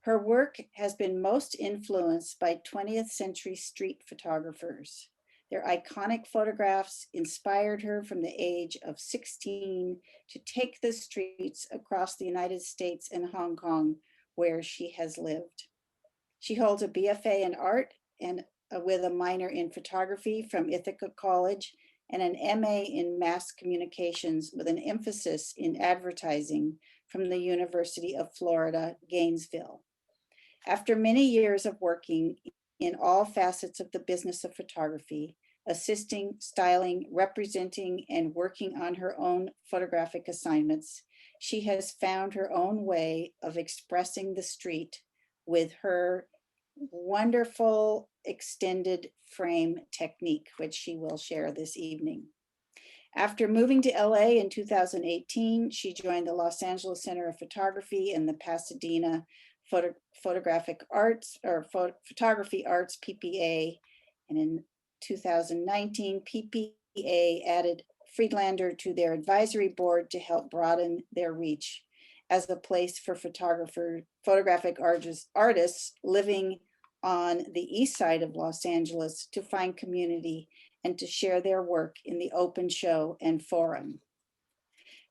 Her work has been most influenced by 20th century street photographers. Their iconic photographs inspired her from the age of 16 to take the streets across the United States and Hong Kong, where she has lived. She holds a BFA in art and with a minor in photography from Ithaca College and an MA in mass communications with an emphasis in advertising from the University of Florida, Gainesville. After many years of working in all facets of the business of photography, assisting, styling, representing, and working on her own photographic assignments, she has found her own way of expressing the street with her wonderful extended frame technique, which she will share this evening. After moving to LA in 2018, she joined the Los Angeles Center of Photography and the Pasadena Photographic Arts or Photography Arts PPA. And in 2019, PPA added Friedlander to their advisory board to help broaden their reach as a place for photographic artists living on the east side of Los Angeles to find community and to share their work in the open show and forum.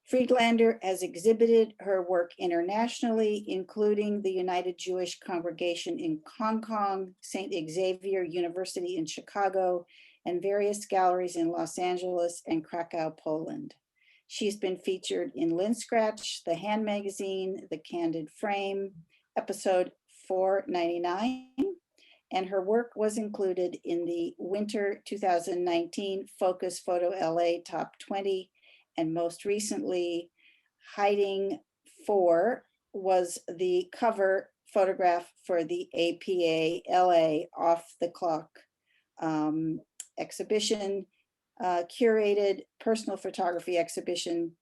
Friedlander has exhibited her work internationally, including the United Jewish Congregation in Hong Kong, St. Xavier University in Chicago, and various galleries in Los Angeles and Krakow, Poland. She's been featured in Lens Scratch, The Hand Magazine, The Candid Frame, episode 499, and her work was included in the winter 2019 Focus Photo LA Top 20, and most recently, Hiding 4 was the cover photograph for the APA LA Off the Clock exhibition, curated personal photography exhibition.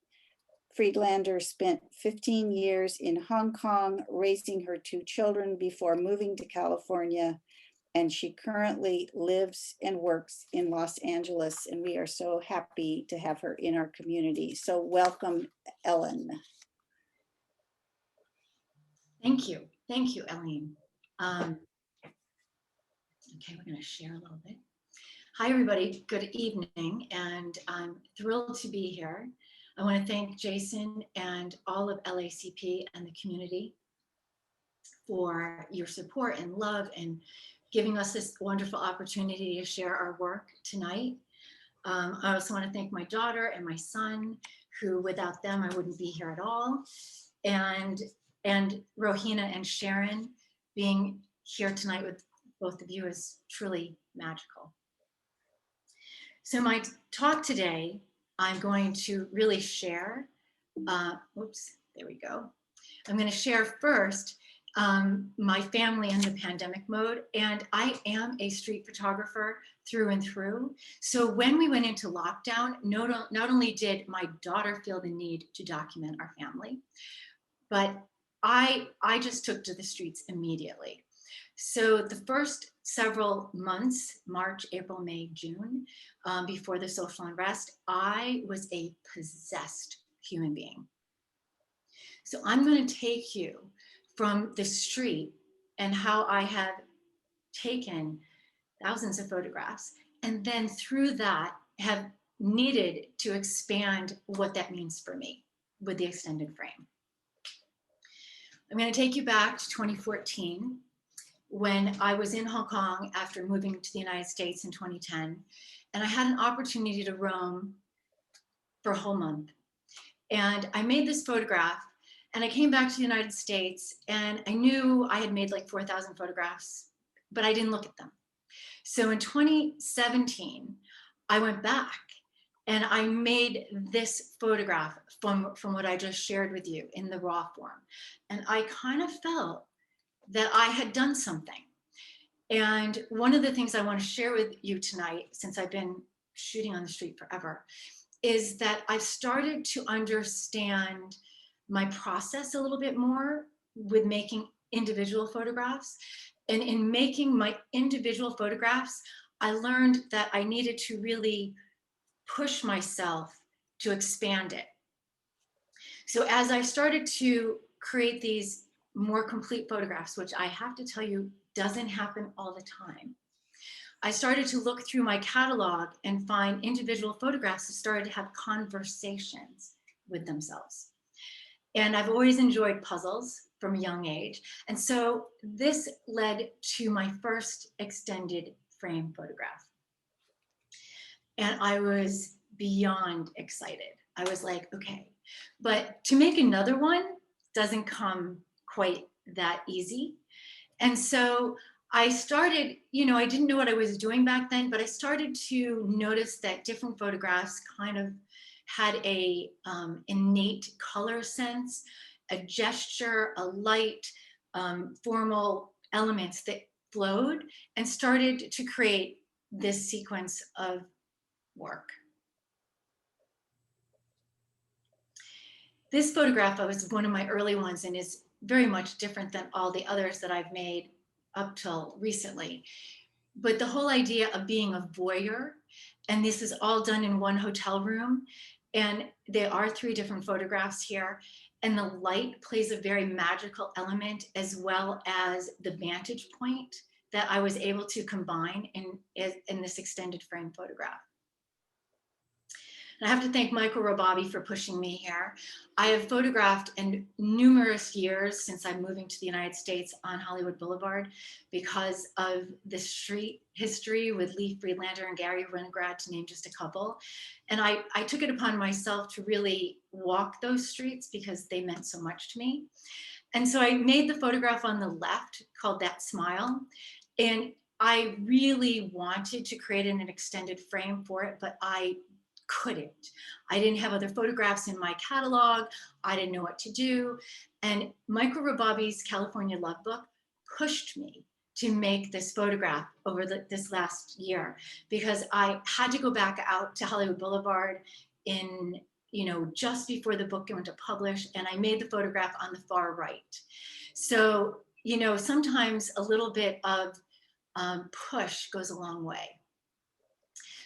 Friedlander spent 15 years in Hong Kong raising her 2 children before moving to California, and she currently lives and works in Los Angeles, and we are so happy to have her in our community. So welcome, Ellen. Thank you, Ellen. Okay, we're going to share a little bit. Hi, everybody. Good evening, and I'm thrilled to be here. I want to thank Jason and all of LACP and the community for your support and love and giving us this wonderful opportunity to share our work tonight. I also want to thank my daughter and my son, who without them I wouldn't be here at all. And Rohina and Sharon, being here tonight with both of you is truly magical. So my talk today, I'm going to really share, oops, there we go. I'm going to share first my family in the pandemic mode, and I am a street photographer through and through. So when we went into lockdown, not only did my daughter feel the need to document our family, but I just took to the streets immediately. So the first several months, March, April, May, June, before the social unrest, I was a possessed human being. So I'm going to take you from the street and how I have taken thousands of photographs, and then through that have needed to expand what that means for me with the extended frame. I'm going to take you back to 2014 when I was in Hong Kong after moving to the United States in 2010, and I had an opportunity to roam for a whole month. And I made this photograph, And I came back to the United States, and I knew I had made like 4,000 photographs, but I didn't look at them. So in 2017, I went back and I made this photograph from what I just shared with you in the raw form. And I kind of felt that I had done something. And one of the things I want to share with you tonight, since I've been shooting on the street forever, is that I've started to understand my process a little bit more with making individual photographs. And in making my individual photographs, I learned that I needed to really push myself to expand it. So as I started to create these more complete photographs, which I have to tell you doesn't happen all the time, I started to look through my catalog and find individual photographs that started to have conversations with themselves. And I've always enjoyed puzzles from a young age. And so this led to my first extended frame photograph. And I was beyond excited. I was like, okay, but to make another one doesn't come quite that easy. And so I started, I didn't know what I was doing back then, but I started to notice that different photographs kind of had a innate color sense, a gesture, a light, formal elements that flowed, and started to create this sequence of work. This photograph was one of my early ones and is very much different than all the others that I've made up till recently. But the whole idea of being a voyeur, and this is all done in one hotel room, and there are 3 different photographs here, and the light plays a very magical element, as well as the vantage point that I was able to combine in this extended frame photograph. And I have to thank Michael Robabi for pushing me here. I have photographed in numerous years since I'm moving to the United States on Hollywood Boulevard because of the street history with Lee Friedlander and Gary Winograd, to name just a couple. And I took it upon myself to really walk those streets because they meant so much to me. And so I made the photograph on the left called That Smile. And I really wanted to create an extended frame for it, but I couldn't. I didn't have other photographs in my catalog. I didn't know what to do. And Michael Robabi's California Love Book pushed me to make this photograph over this last year, because I had to go back out to Hollywood Boulevard in, just before the book went to publish, and I made the photograph on the far right. So, sometimes a little bit of push goes a long way.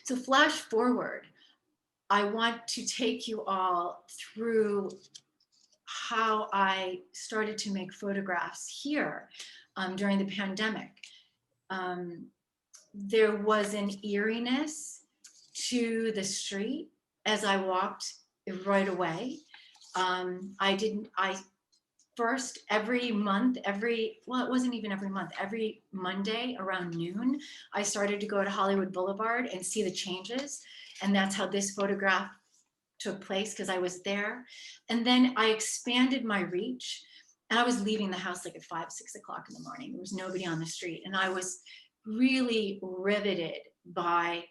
So flash forward, I want to take you all through how I started to make photographs here during the pandemic. There was an eeriness to the street as I walked right away. First, every month, it wasn't even every month, every Monday around noon, I started to go to Hollywood Boulevard and see the changes. And that's how this photograph took place, because I was there. And then I expanded my reach, and I was leaving the house like at 5, 6 o'clock in the morning. There was nobody on the street. And I was really riveted by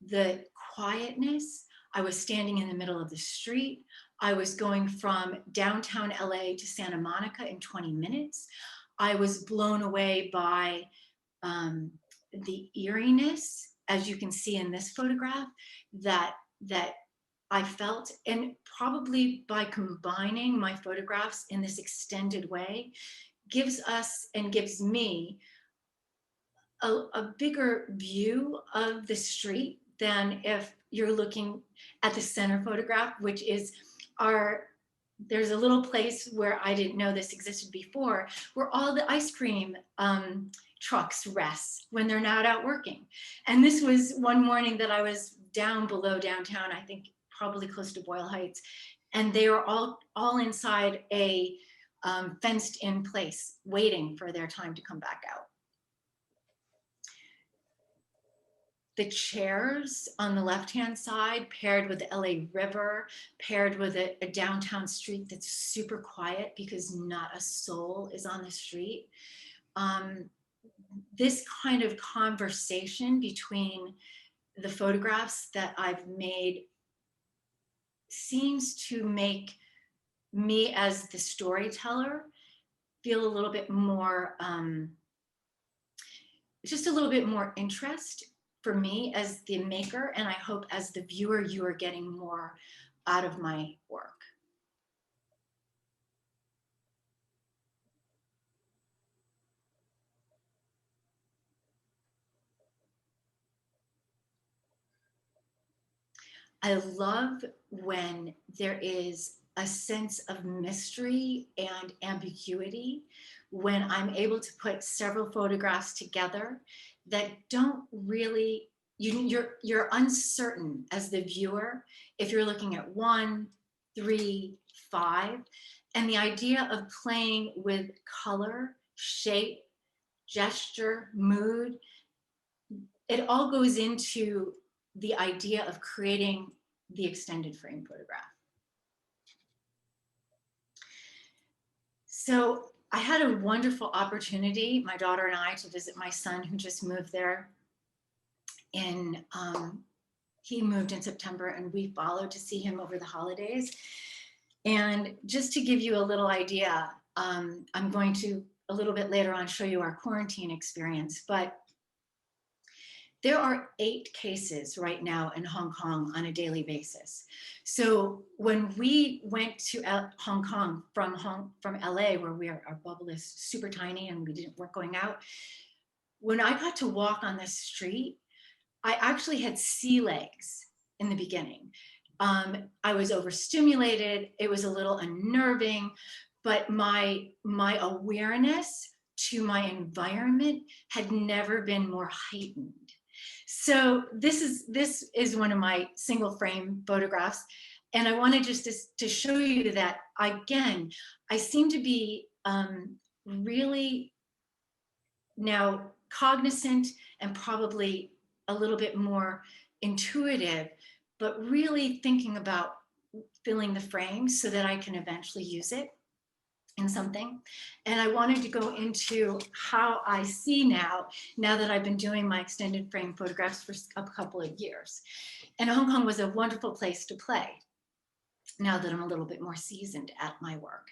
the quietness. I was standing in the middle of the street. I was going from downtown LA to Santa Monica in 20 minutes. I was blown away by the eeriness, as you can see in this photograph, that I felt. And probably by combining my photographs in this extended way, gives us and gives me a bigger view of the street than if you're looking at the center photograph, which is there's a little place where I didn't know this existed before, where all the ice cream trucks rest when they're not out working. And this was one morning that I was down below downtown, I think probably close to Boyle Heights, and they were all inside a fenced in place, waiting for their time to come back out. the chairs on the left-hand side paired with the LA River, paired with a downtown street that's super quiet because not a soul is on the street. This kind of conversation between the photographs that I've made seems to make me as the storyteller feel a little bit more, just a little bit more interest for me as the maker, and I hope as the viewer, you are getting more out of my work. I love when there is a sense of mystery and ambiguity, when I'm able to put several photographs together that don't really, you're uncertain as the viewer if you're looking at 1, 3, 5, and the idea of playing with color, shape, gesture, mood, it all goes into the idea of creating the extended frame photograph. So I had a wonderful opportunity, my daughter and I, to visit my son who just moved there. He moved in September, and we followed to see him over the holidays. And just to give you a little idea, I'm going to a little bit later on show you our quarantine experience, but there are 8 cases right now in Hong Kong on a daily basis. So when we went to Hong Kong from LA, where our bubble is super tiny and weren't going out, when I got to walk on the street, I actually had sea legs in the beginning. I was overstimulated. It was a little unnerving, but my awareness to my environment had never been more heightened. So this is one of my single frame photographs. And I wanted just to show you that, again, I seem to be really now cognizant and probably a little bit more intuitive, but really thinking about filling the frame so that I can eventually use it in something. And I wanted to go into how I see now that I've been doing my extended frame photographs for a couple of years. And Hong Kong was a wonderful place to play now that I'm a little bit more seasoned at my work.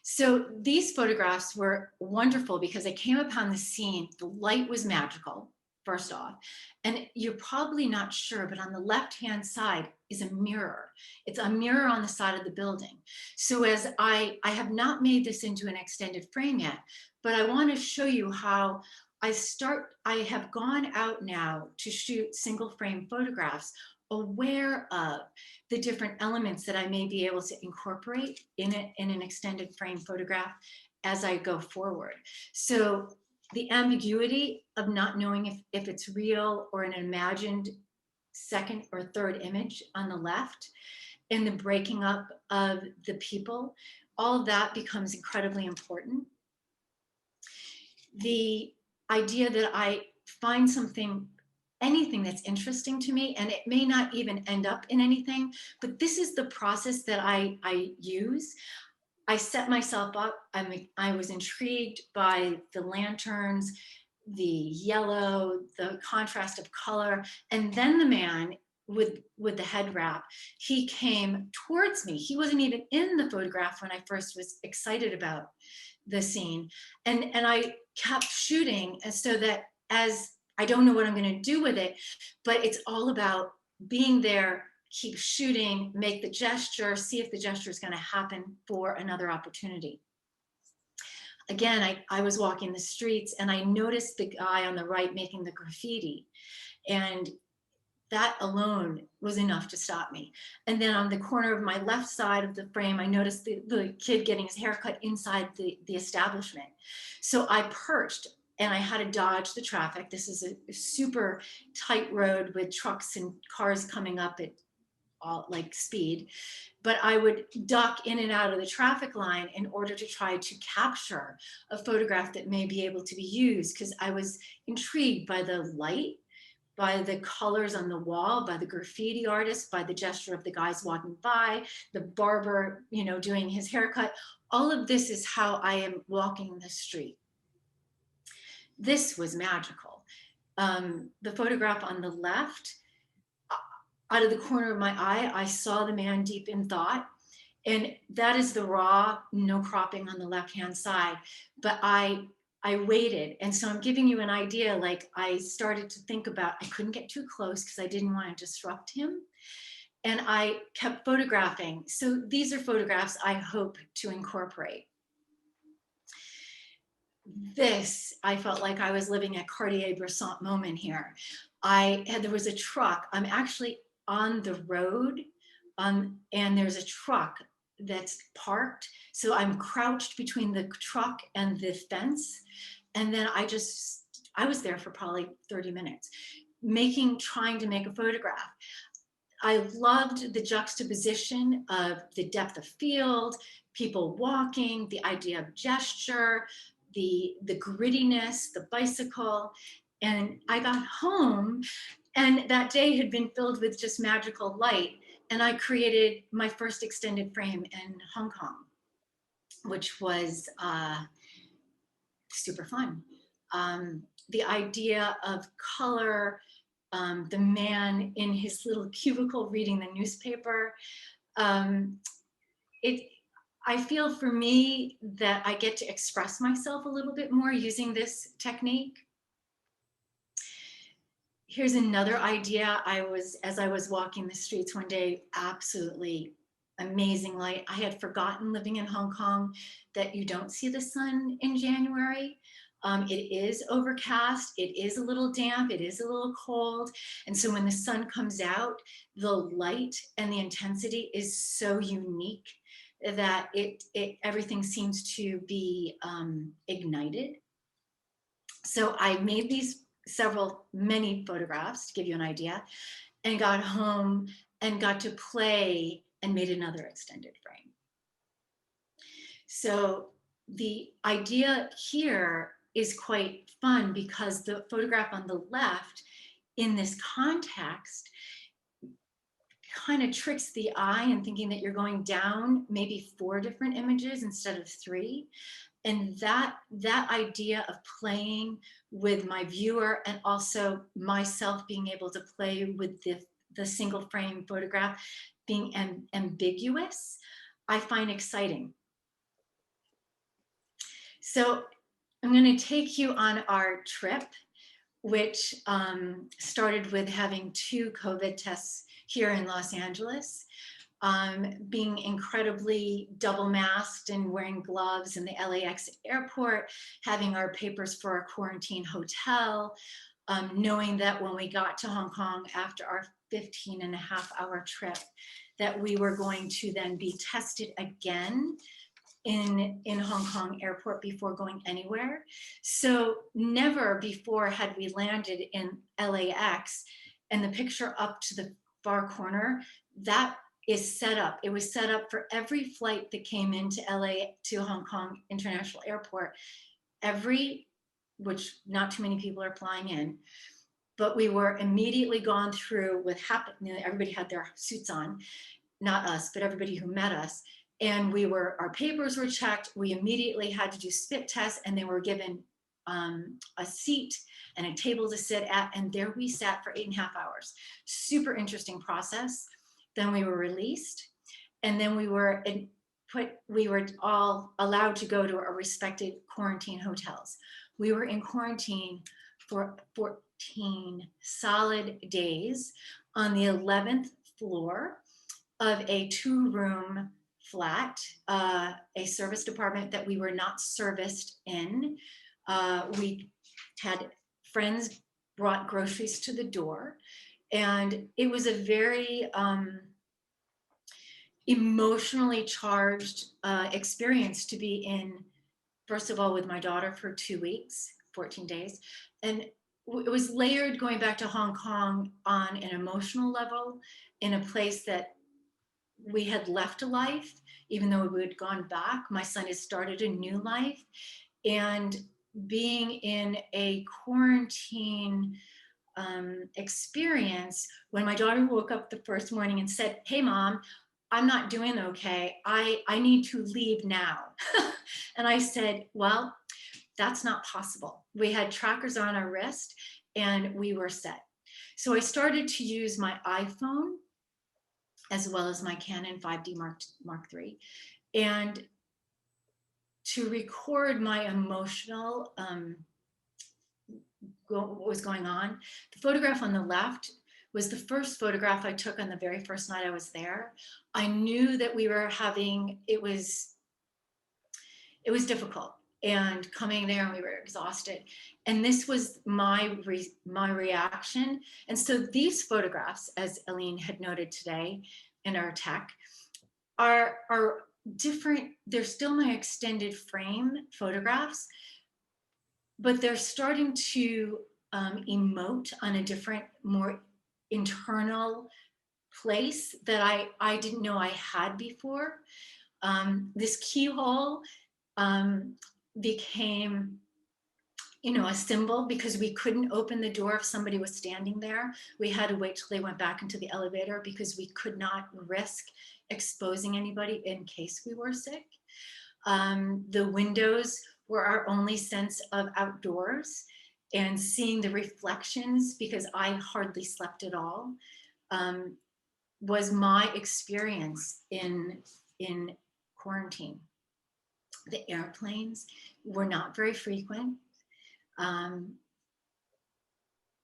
So these photographs were wonderful because I came upon the scene. The light was magical, first off. And you're probably not sure, but on the left-hand side is a mirror. It's a mirror on the side of the building. So as I have not made this into an extended frame yet, but I want to show you how I have gone out now to shoot single frame photographs, aware of the different elements that I may be able to incorporate in an extended frame photograph as I go forward. So the ambiguity of not knowing if it's real or an imagined second or third image on the left, and the breaking up of the people, all of that becomes incredibly important. The idea that I find anything that's interesting to me, and it may not even end up in anything, but this is the process that I use. I set myself up. I was intrigued by the lanterns, the yellow, the contrast of color, and then the man with the head wrap, he came towards me. He wasn't even in the photograph when I first was excited about the scene, and I kept shooting, and so that as I don't know what I'm going to do with it, but it's all about being there, keep shooting, make the gesture, see if the gesture is going to happen for another opportunity. Again, I was walking the streets and I noticed the guy on the right making the graffiti, and that alone was enough to stop me. And then on the corner of my left side of the frame, I noticed the kid getting his haircut inside the establishment. So I perched and I had to dodge the traffic. This is a super tight road with trucks and cars coming up at all like speed, but I would duck in and out of the traffic line in order to try to capture a photograph that may be able to be used, because I was intrigued by the light by the colors on the wall, by the graffiti artist, by the gesture of the guys walking by, the barber, you know, doing his haircut. All of this is how I am walking the street. This was magical. The photograph on the left, out of the corner of my eye, I saw the man deep in thought. And that is the raw, no cropping on the left-hand side. But I waited. And so I'm giving you an idea, like I started to think about, I couldn't get too close because I didn't want to disrupt him. And I kept photographing. So these are photographs I hope to incorporate. This, I felt like I was living a Cartier-Bresson moment here. There was a truck. I'm actually on the road, and there's a truck that's parked. So I'm crouched between the truck and the fence. And then I was there for probably 30 minutes, trying to make a photograph. I loved the juxtaposition of the depth of field, people walking, the idea of gesture, the grittiness, the bicycle. And I got home, and that day had been filled with just magical light. And I created my first extended frame in Hong Kong, which was super fun. The idea of color, the man in his little cubicle reading the newspaper. I feel for me that I get to express myself a little bit more using this technique. Here's another idea. As I was walking the streets one day, absolutely amazing light. I had forgotten, living in Hong Kong, that you don't see the sun in January. It is overcast, it is a little damp, it is a little cold. And so when the sun comes out, the light and the intensity is so unique that everything seems to be ignited. So I made these many photographs to give you an idea, and got home and got to play and made another extended frame. So the idea here is quite fun because the photograph on the left in this context kind of tricks the eye in thinking that you're going down maybe 4 different images instead of 3. And that idea of playing with my viewer and also myself being able to play with the single frame photograph being ambiguous, I find exciting. So I'm going to take you on our trip, which started with having 2 COVID tests here in Los Angeles. Being incredibly double masked and wearing gloves in the LAX airport, having our papers for our quarantine hotel, knowing that when we got to Hong Kong after our 15.5-hour trip, that we were going to then be tested again in Hong Kong airport before going anywhere. So never before had we landed in LAX, and the picture up to the far corner, that is set up. It was set up for every flight that came into LA to Hong Kong International Airport, which not too many people are flying in, but we were immediately gone through with everybody had their suits on, not us, but everybody who met us. And our papers were checked. We immediately had to do spit tests, and they were given a seat and a table to sit at. And there we sat for 8.5 hours. Super interesting process. Then we were released, and then we were all allowed to go to our respective quarantine hotels. We were in quarantine for 14 solid days on the 11th floor of a 2-room flat, a service department that we were not serviced in. We had friends brought groceries to the door, and it was a very emotionally charged experience to be in, first of all, with my daughter for 2 weeks, 14 days. And it was layered going back to Hong Kong on an emotional level, in a place that we had left a life, even though we had gone back. My son has started a new life, and being in a quarantine experience when my daughter woke up the first morning and said, "Hey, Mom, I'm not doing okay. I need to leave now." And I said, "Well, that's not possible." We had trackers on our wrist and we were set. So I started to use my iPhone as well as my Canon 5D Mark III, and to record my emotional, what was going on. The photograph on the left was the first photograph I took on the very first night I was there. I knew that we were having, it was difficult, and coming there and we were exhausted. And this was my reaction. And so these photographs, as Aline had noted today in our tech, are different. They're still my extended frame photographs, but they're starting to emote on a different, more internal place that I didn't know I had before. This keyhole became, a symbol, because we couldn't open the door if somebody was standing there. We had to wait till they went back into the elevator because we could not risk exposing anybody in case we were sick. The windows were our only sense of outdoors, and seeing the reflections, because I hardly slept at all, was my experience in quarantine. The airplanes were not very frequent.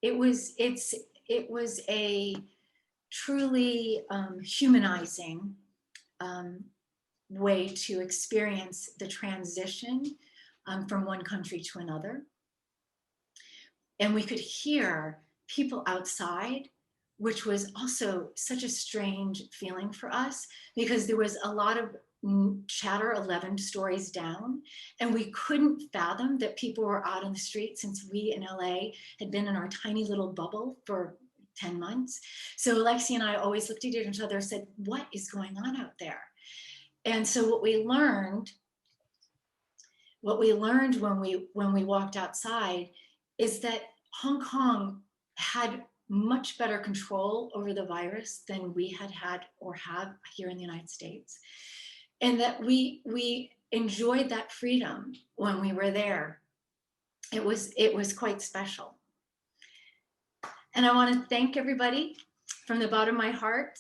It was a truly humanizing way to experience the transition from one country to another. And we could hear people outside, which was also such a strange feeling for us, because there was a lot of chatter 11 stories down, and we couldn't fathom that people were out on the street, since we in LA had been in our tiny little bubble for 10 months. So Lexi and I always looked at each other and said, "What is going on out there?" And so what we learned when we walked outside is that Hong Kong had much better control over the virus than we had or have here in the United States. And that we enjoyed that freedom when we were there. It was quite special. And I want to thank everybody from the bottom of my heart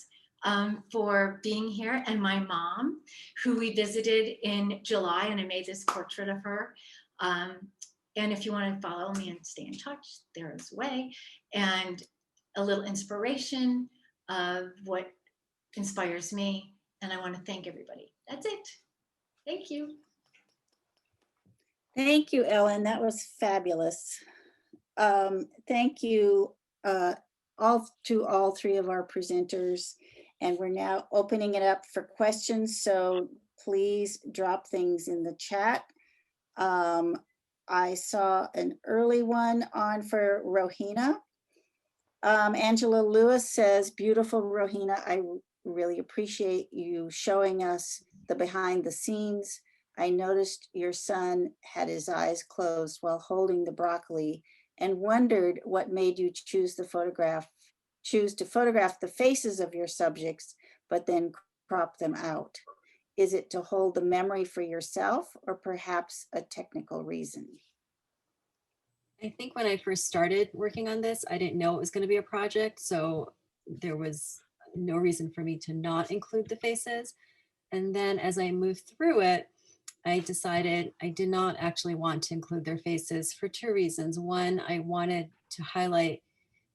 for being here, and my mom, who we visited in July, and I made this portrait of her. And if you want to follow me and stay in touch, there is a way, and a little inspiration of what inspires me. And I want to thank everybody. That's it. Thank you. Thank you, Ellen. That was fabulous. Thank you all three of our presenters. And we're now opening it up for questions. So please drop things in the chat. I saw an early one on for Rohina. Angela Lewis says, "Beautiful, Rohina. I really appreciate you showing us the behind the scenes. I noticed your son had his eyes closed while holding the broccoli and wondered what made you choose to photograph the faces of your subjects, but then crop them out. Is it to hold the memory for yourself, or perhaps a technical reason?" I think when I first started working on this, I didn't know it was going to be a project, so there was no reason for me to not include the faces. And then as I moved through it, I decided I did not actually want to include their faces for two reasons. One, I wanted to highlight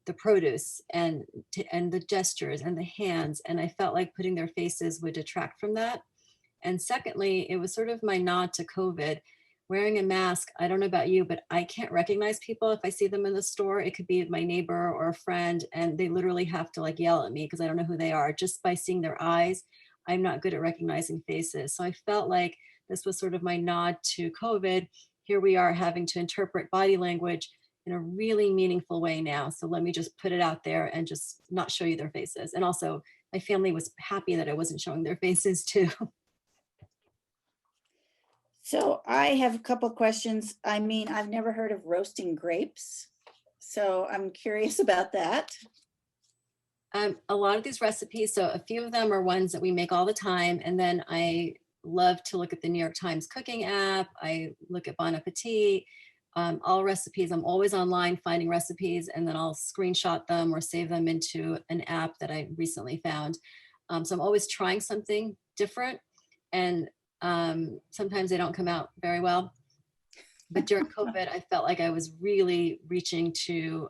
the produce and the gestures and the hands, and I felt like putting their faces would detract from that. And secondly, it was sort of my nod to COVID. Wearing a mask, I don't know about you, but I can't recognize people if I see them in the store. It could be my neighbor or a friend, and they literally have to like yell at me because I don't know who they are. Just by seeing their eyes, I'm not good at recognizing faces. So I felt like this was sort of my nod to COVID. Here we are having to interpret body language in a really meaningful way now. So let me just put it out there and just not show you their faces. And also my family was happy that I wasn't showing their faces too. So I have a couple of questions. I mean, I've never heard of roasting grapes. So I'm curious about that. A lot of these recipes, so a few of them are ones that we make all the time. And then I love to look at the New York Times cooking app. I look at Bon Appetit, all recipes. I'm always online finding recipes, and then I'll screenshot them or save them into an app that I recently found. So I'm always trying something different, and sometimes they don't come out very well. But during COVID, I felt like I was really reaching to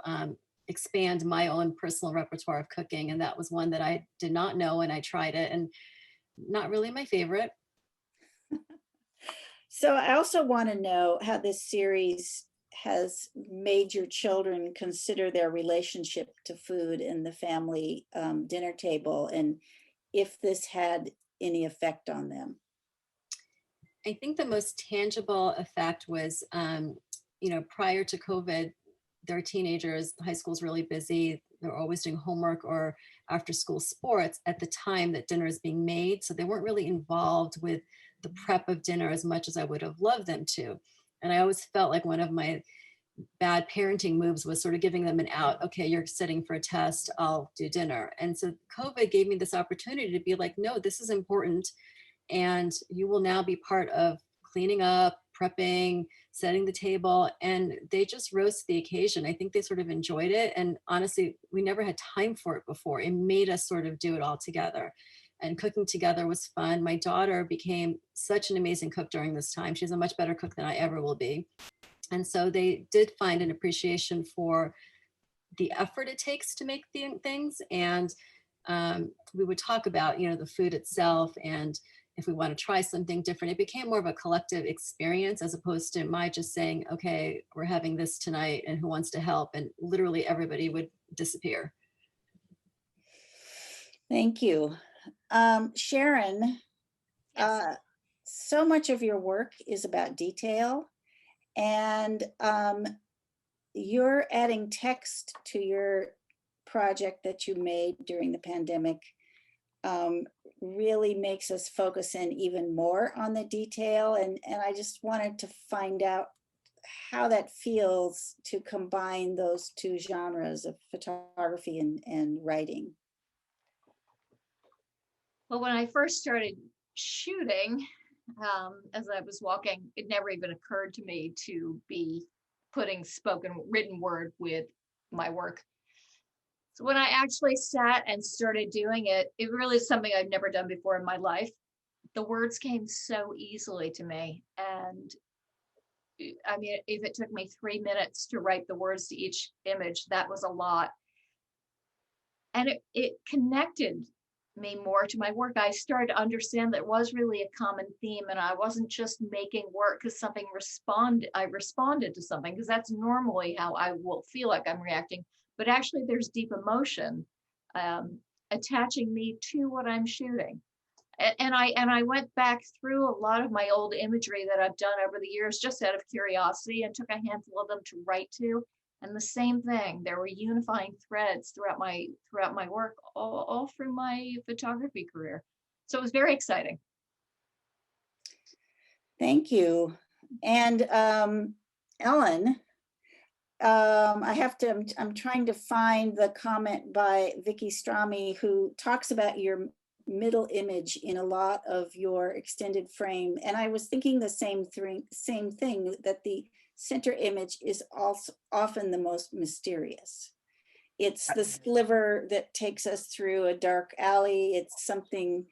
expand my own personal repertoire of cooking. And that was one that I did not know, and I tried it, and not really my favorite. So I also want to know how this series has made your children consider their relationship to food in the family dinner table, and if this had any effect on them. I think the most tangible effect was, prior to COVID, they're teenagers, high school's really busy. They're always doing homework or after school sports at the time that dinner is being made. So they weren't really involved with the prep of dinner as much as I would have loved them to. And I always felt like one of my bad parenting moves was sort of giving them an out. Okay, you're sitting for a test, I'll do dinner. And so COVID gave me this opportunity to be like, no, this is important. And you will now be part of cleaning up, prepping, setting the table. And they just rose to the occasion. I think they sort of enjoyed it. And honestly, we never had time for it before. It made us sort of do it all together. And cooking together was fun. My daughter became such an amazing cook during this time. She's a much better cook than I ever will be. And so they did find an appreciation for the effort it takes to make the things. And we would talk about, the food itself, and if we want to try something different. It became more of a collective experience as opposed to my just saying, okay, we're having this tonight and who wants to help? And literally everybody would disappear. Thank you. Sharon, Yes. so much of your work is about detail, and you're adding text to your project that you made during the pandemic. Really makes us focus in even more on the detail. And I just wanted to find out how that feels to combine those two genres of photography and writing. Well, when I first started shooting, as I was walking, it never even occurred to me to be putting written word with my work. So when I actually sat and started doing it, it really is something I've never done before in my life. The words came so easily to me. And I mean, if it took me 3 minutes to write the words to each image, that was a lot. And it connected me more to my work. I started to understand that it was really a common theme, and I wasn't just making work because I responded to something, because that's normally how I will feel like I'm reacting. But actually there's deep emotion attaching me to what I'm shooting. And I went back through a lot of my old imagery that I've done over the years just out of curiosity, and took a handful of them to write to. And the same thing, there were unifying threads throughout my work, all through my photography career. So it was very exciting. Thank you. And Ellen, I'm trying to find the comment by Vicky Strami, who talks about your middle image in a lot of your extended frame. And I was thinking the same thing, that the center image is also often the most mysterious. It's the sliver that takes us through a dark alley. It's something,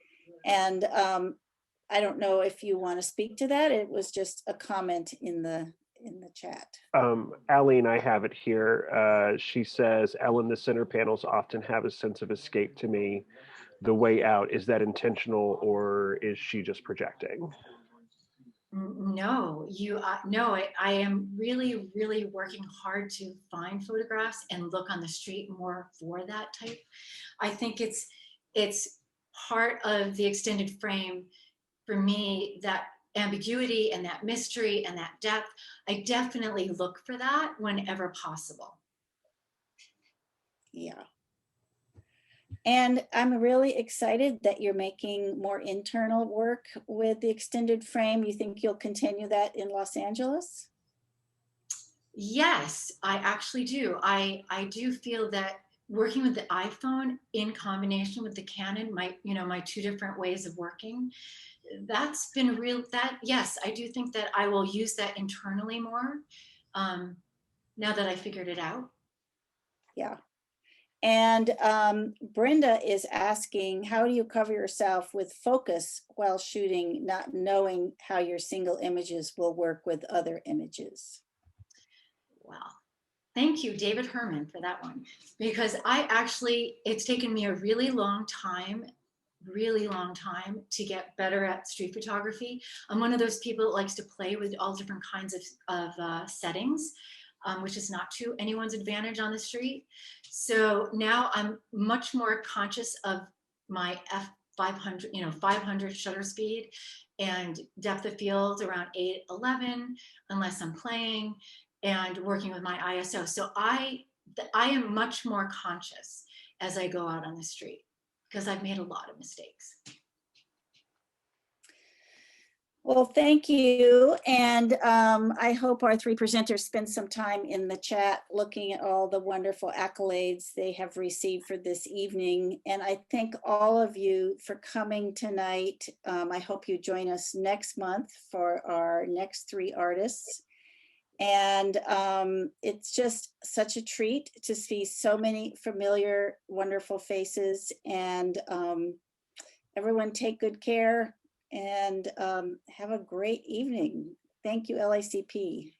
and I don't know if you want to speak to that. It was just a comment in the chat. Allie and I have it here. She says, Ellen, the center panels often have a sense of escape to me. The way out, is that intentional, or is she just projecting? No, I am really, really working hard to find photographs and look on the street more for that type. I think it's part of the extended frame for me, that ambiguity and that mystery and that depth. I definitely look for that whenever possible. Yeah. And I'm really excited that you're making more internal work with the extended frame. You think you'll continue that in Los Angeles? Yes, I actually do. I do feel that working with the iPhone in combination with the Canon, my two different ways of working, that's been real. That, yes, I do think that I will use that internally more, now that I figured it out. Yeah. And Brenda is asking, how do you cover yourself with focus while shooting, not knowing how your single images will work with other images? Wow. Thank you, David Herman, for that one. Because it's taken me a really long time to get better at street photography. I'm one of those people that likes to play with all different kinds of settings, which is not to anyone's advantage on the street. So now I'm much more conscious of my f500, 500 shutter speed and depth of field around 811, unless I'm playing, and working with my ISO. So I am much more conscious as I go out on the street, because I've made a lot of mistakes. Well, thank you. And I hope our three presenters spend some time in the chat looking at all the wonderful accolades they have received for this evening. And I thank all of you for coming tonight. I hope you join us next month for our next three artists. And it's just such a treat to see so many familiar, wonderful faces. And everyone take good care and have a great evening. Thank you, LACP.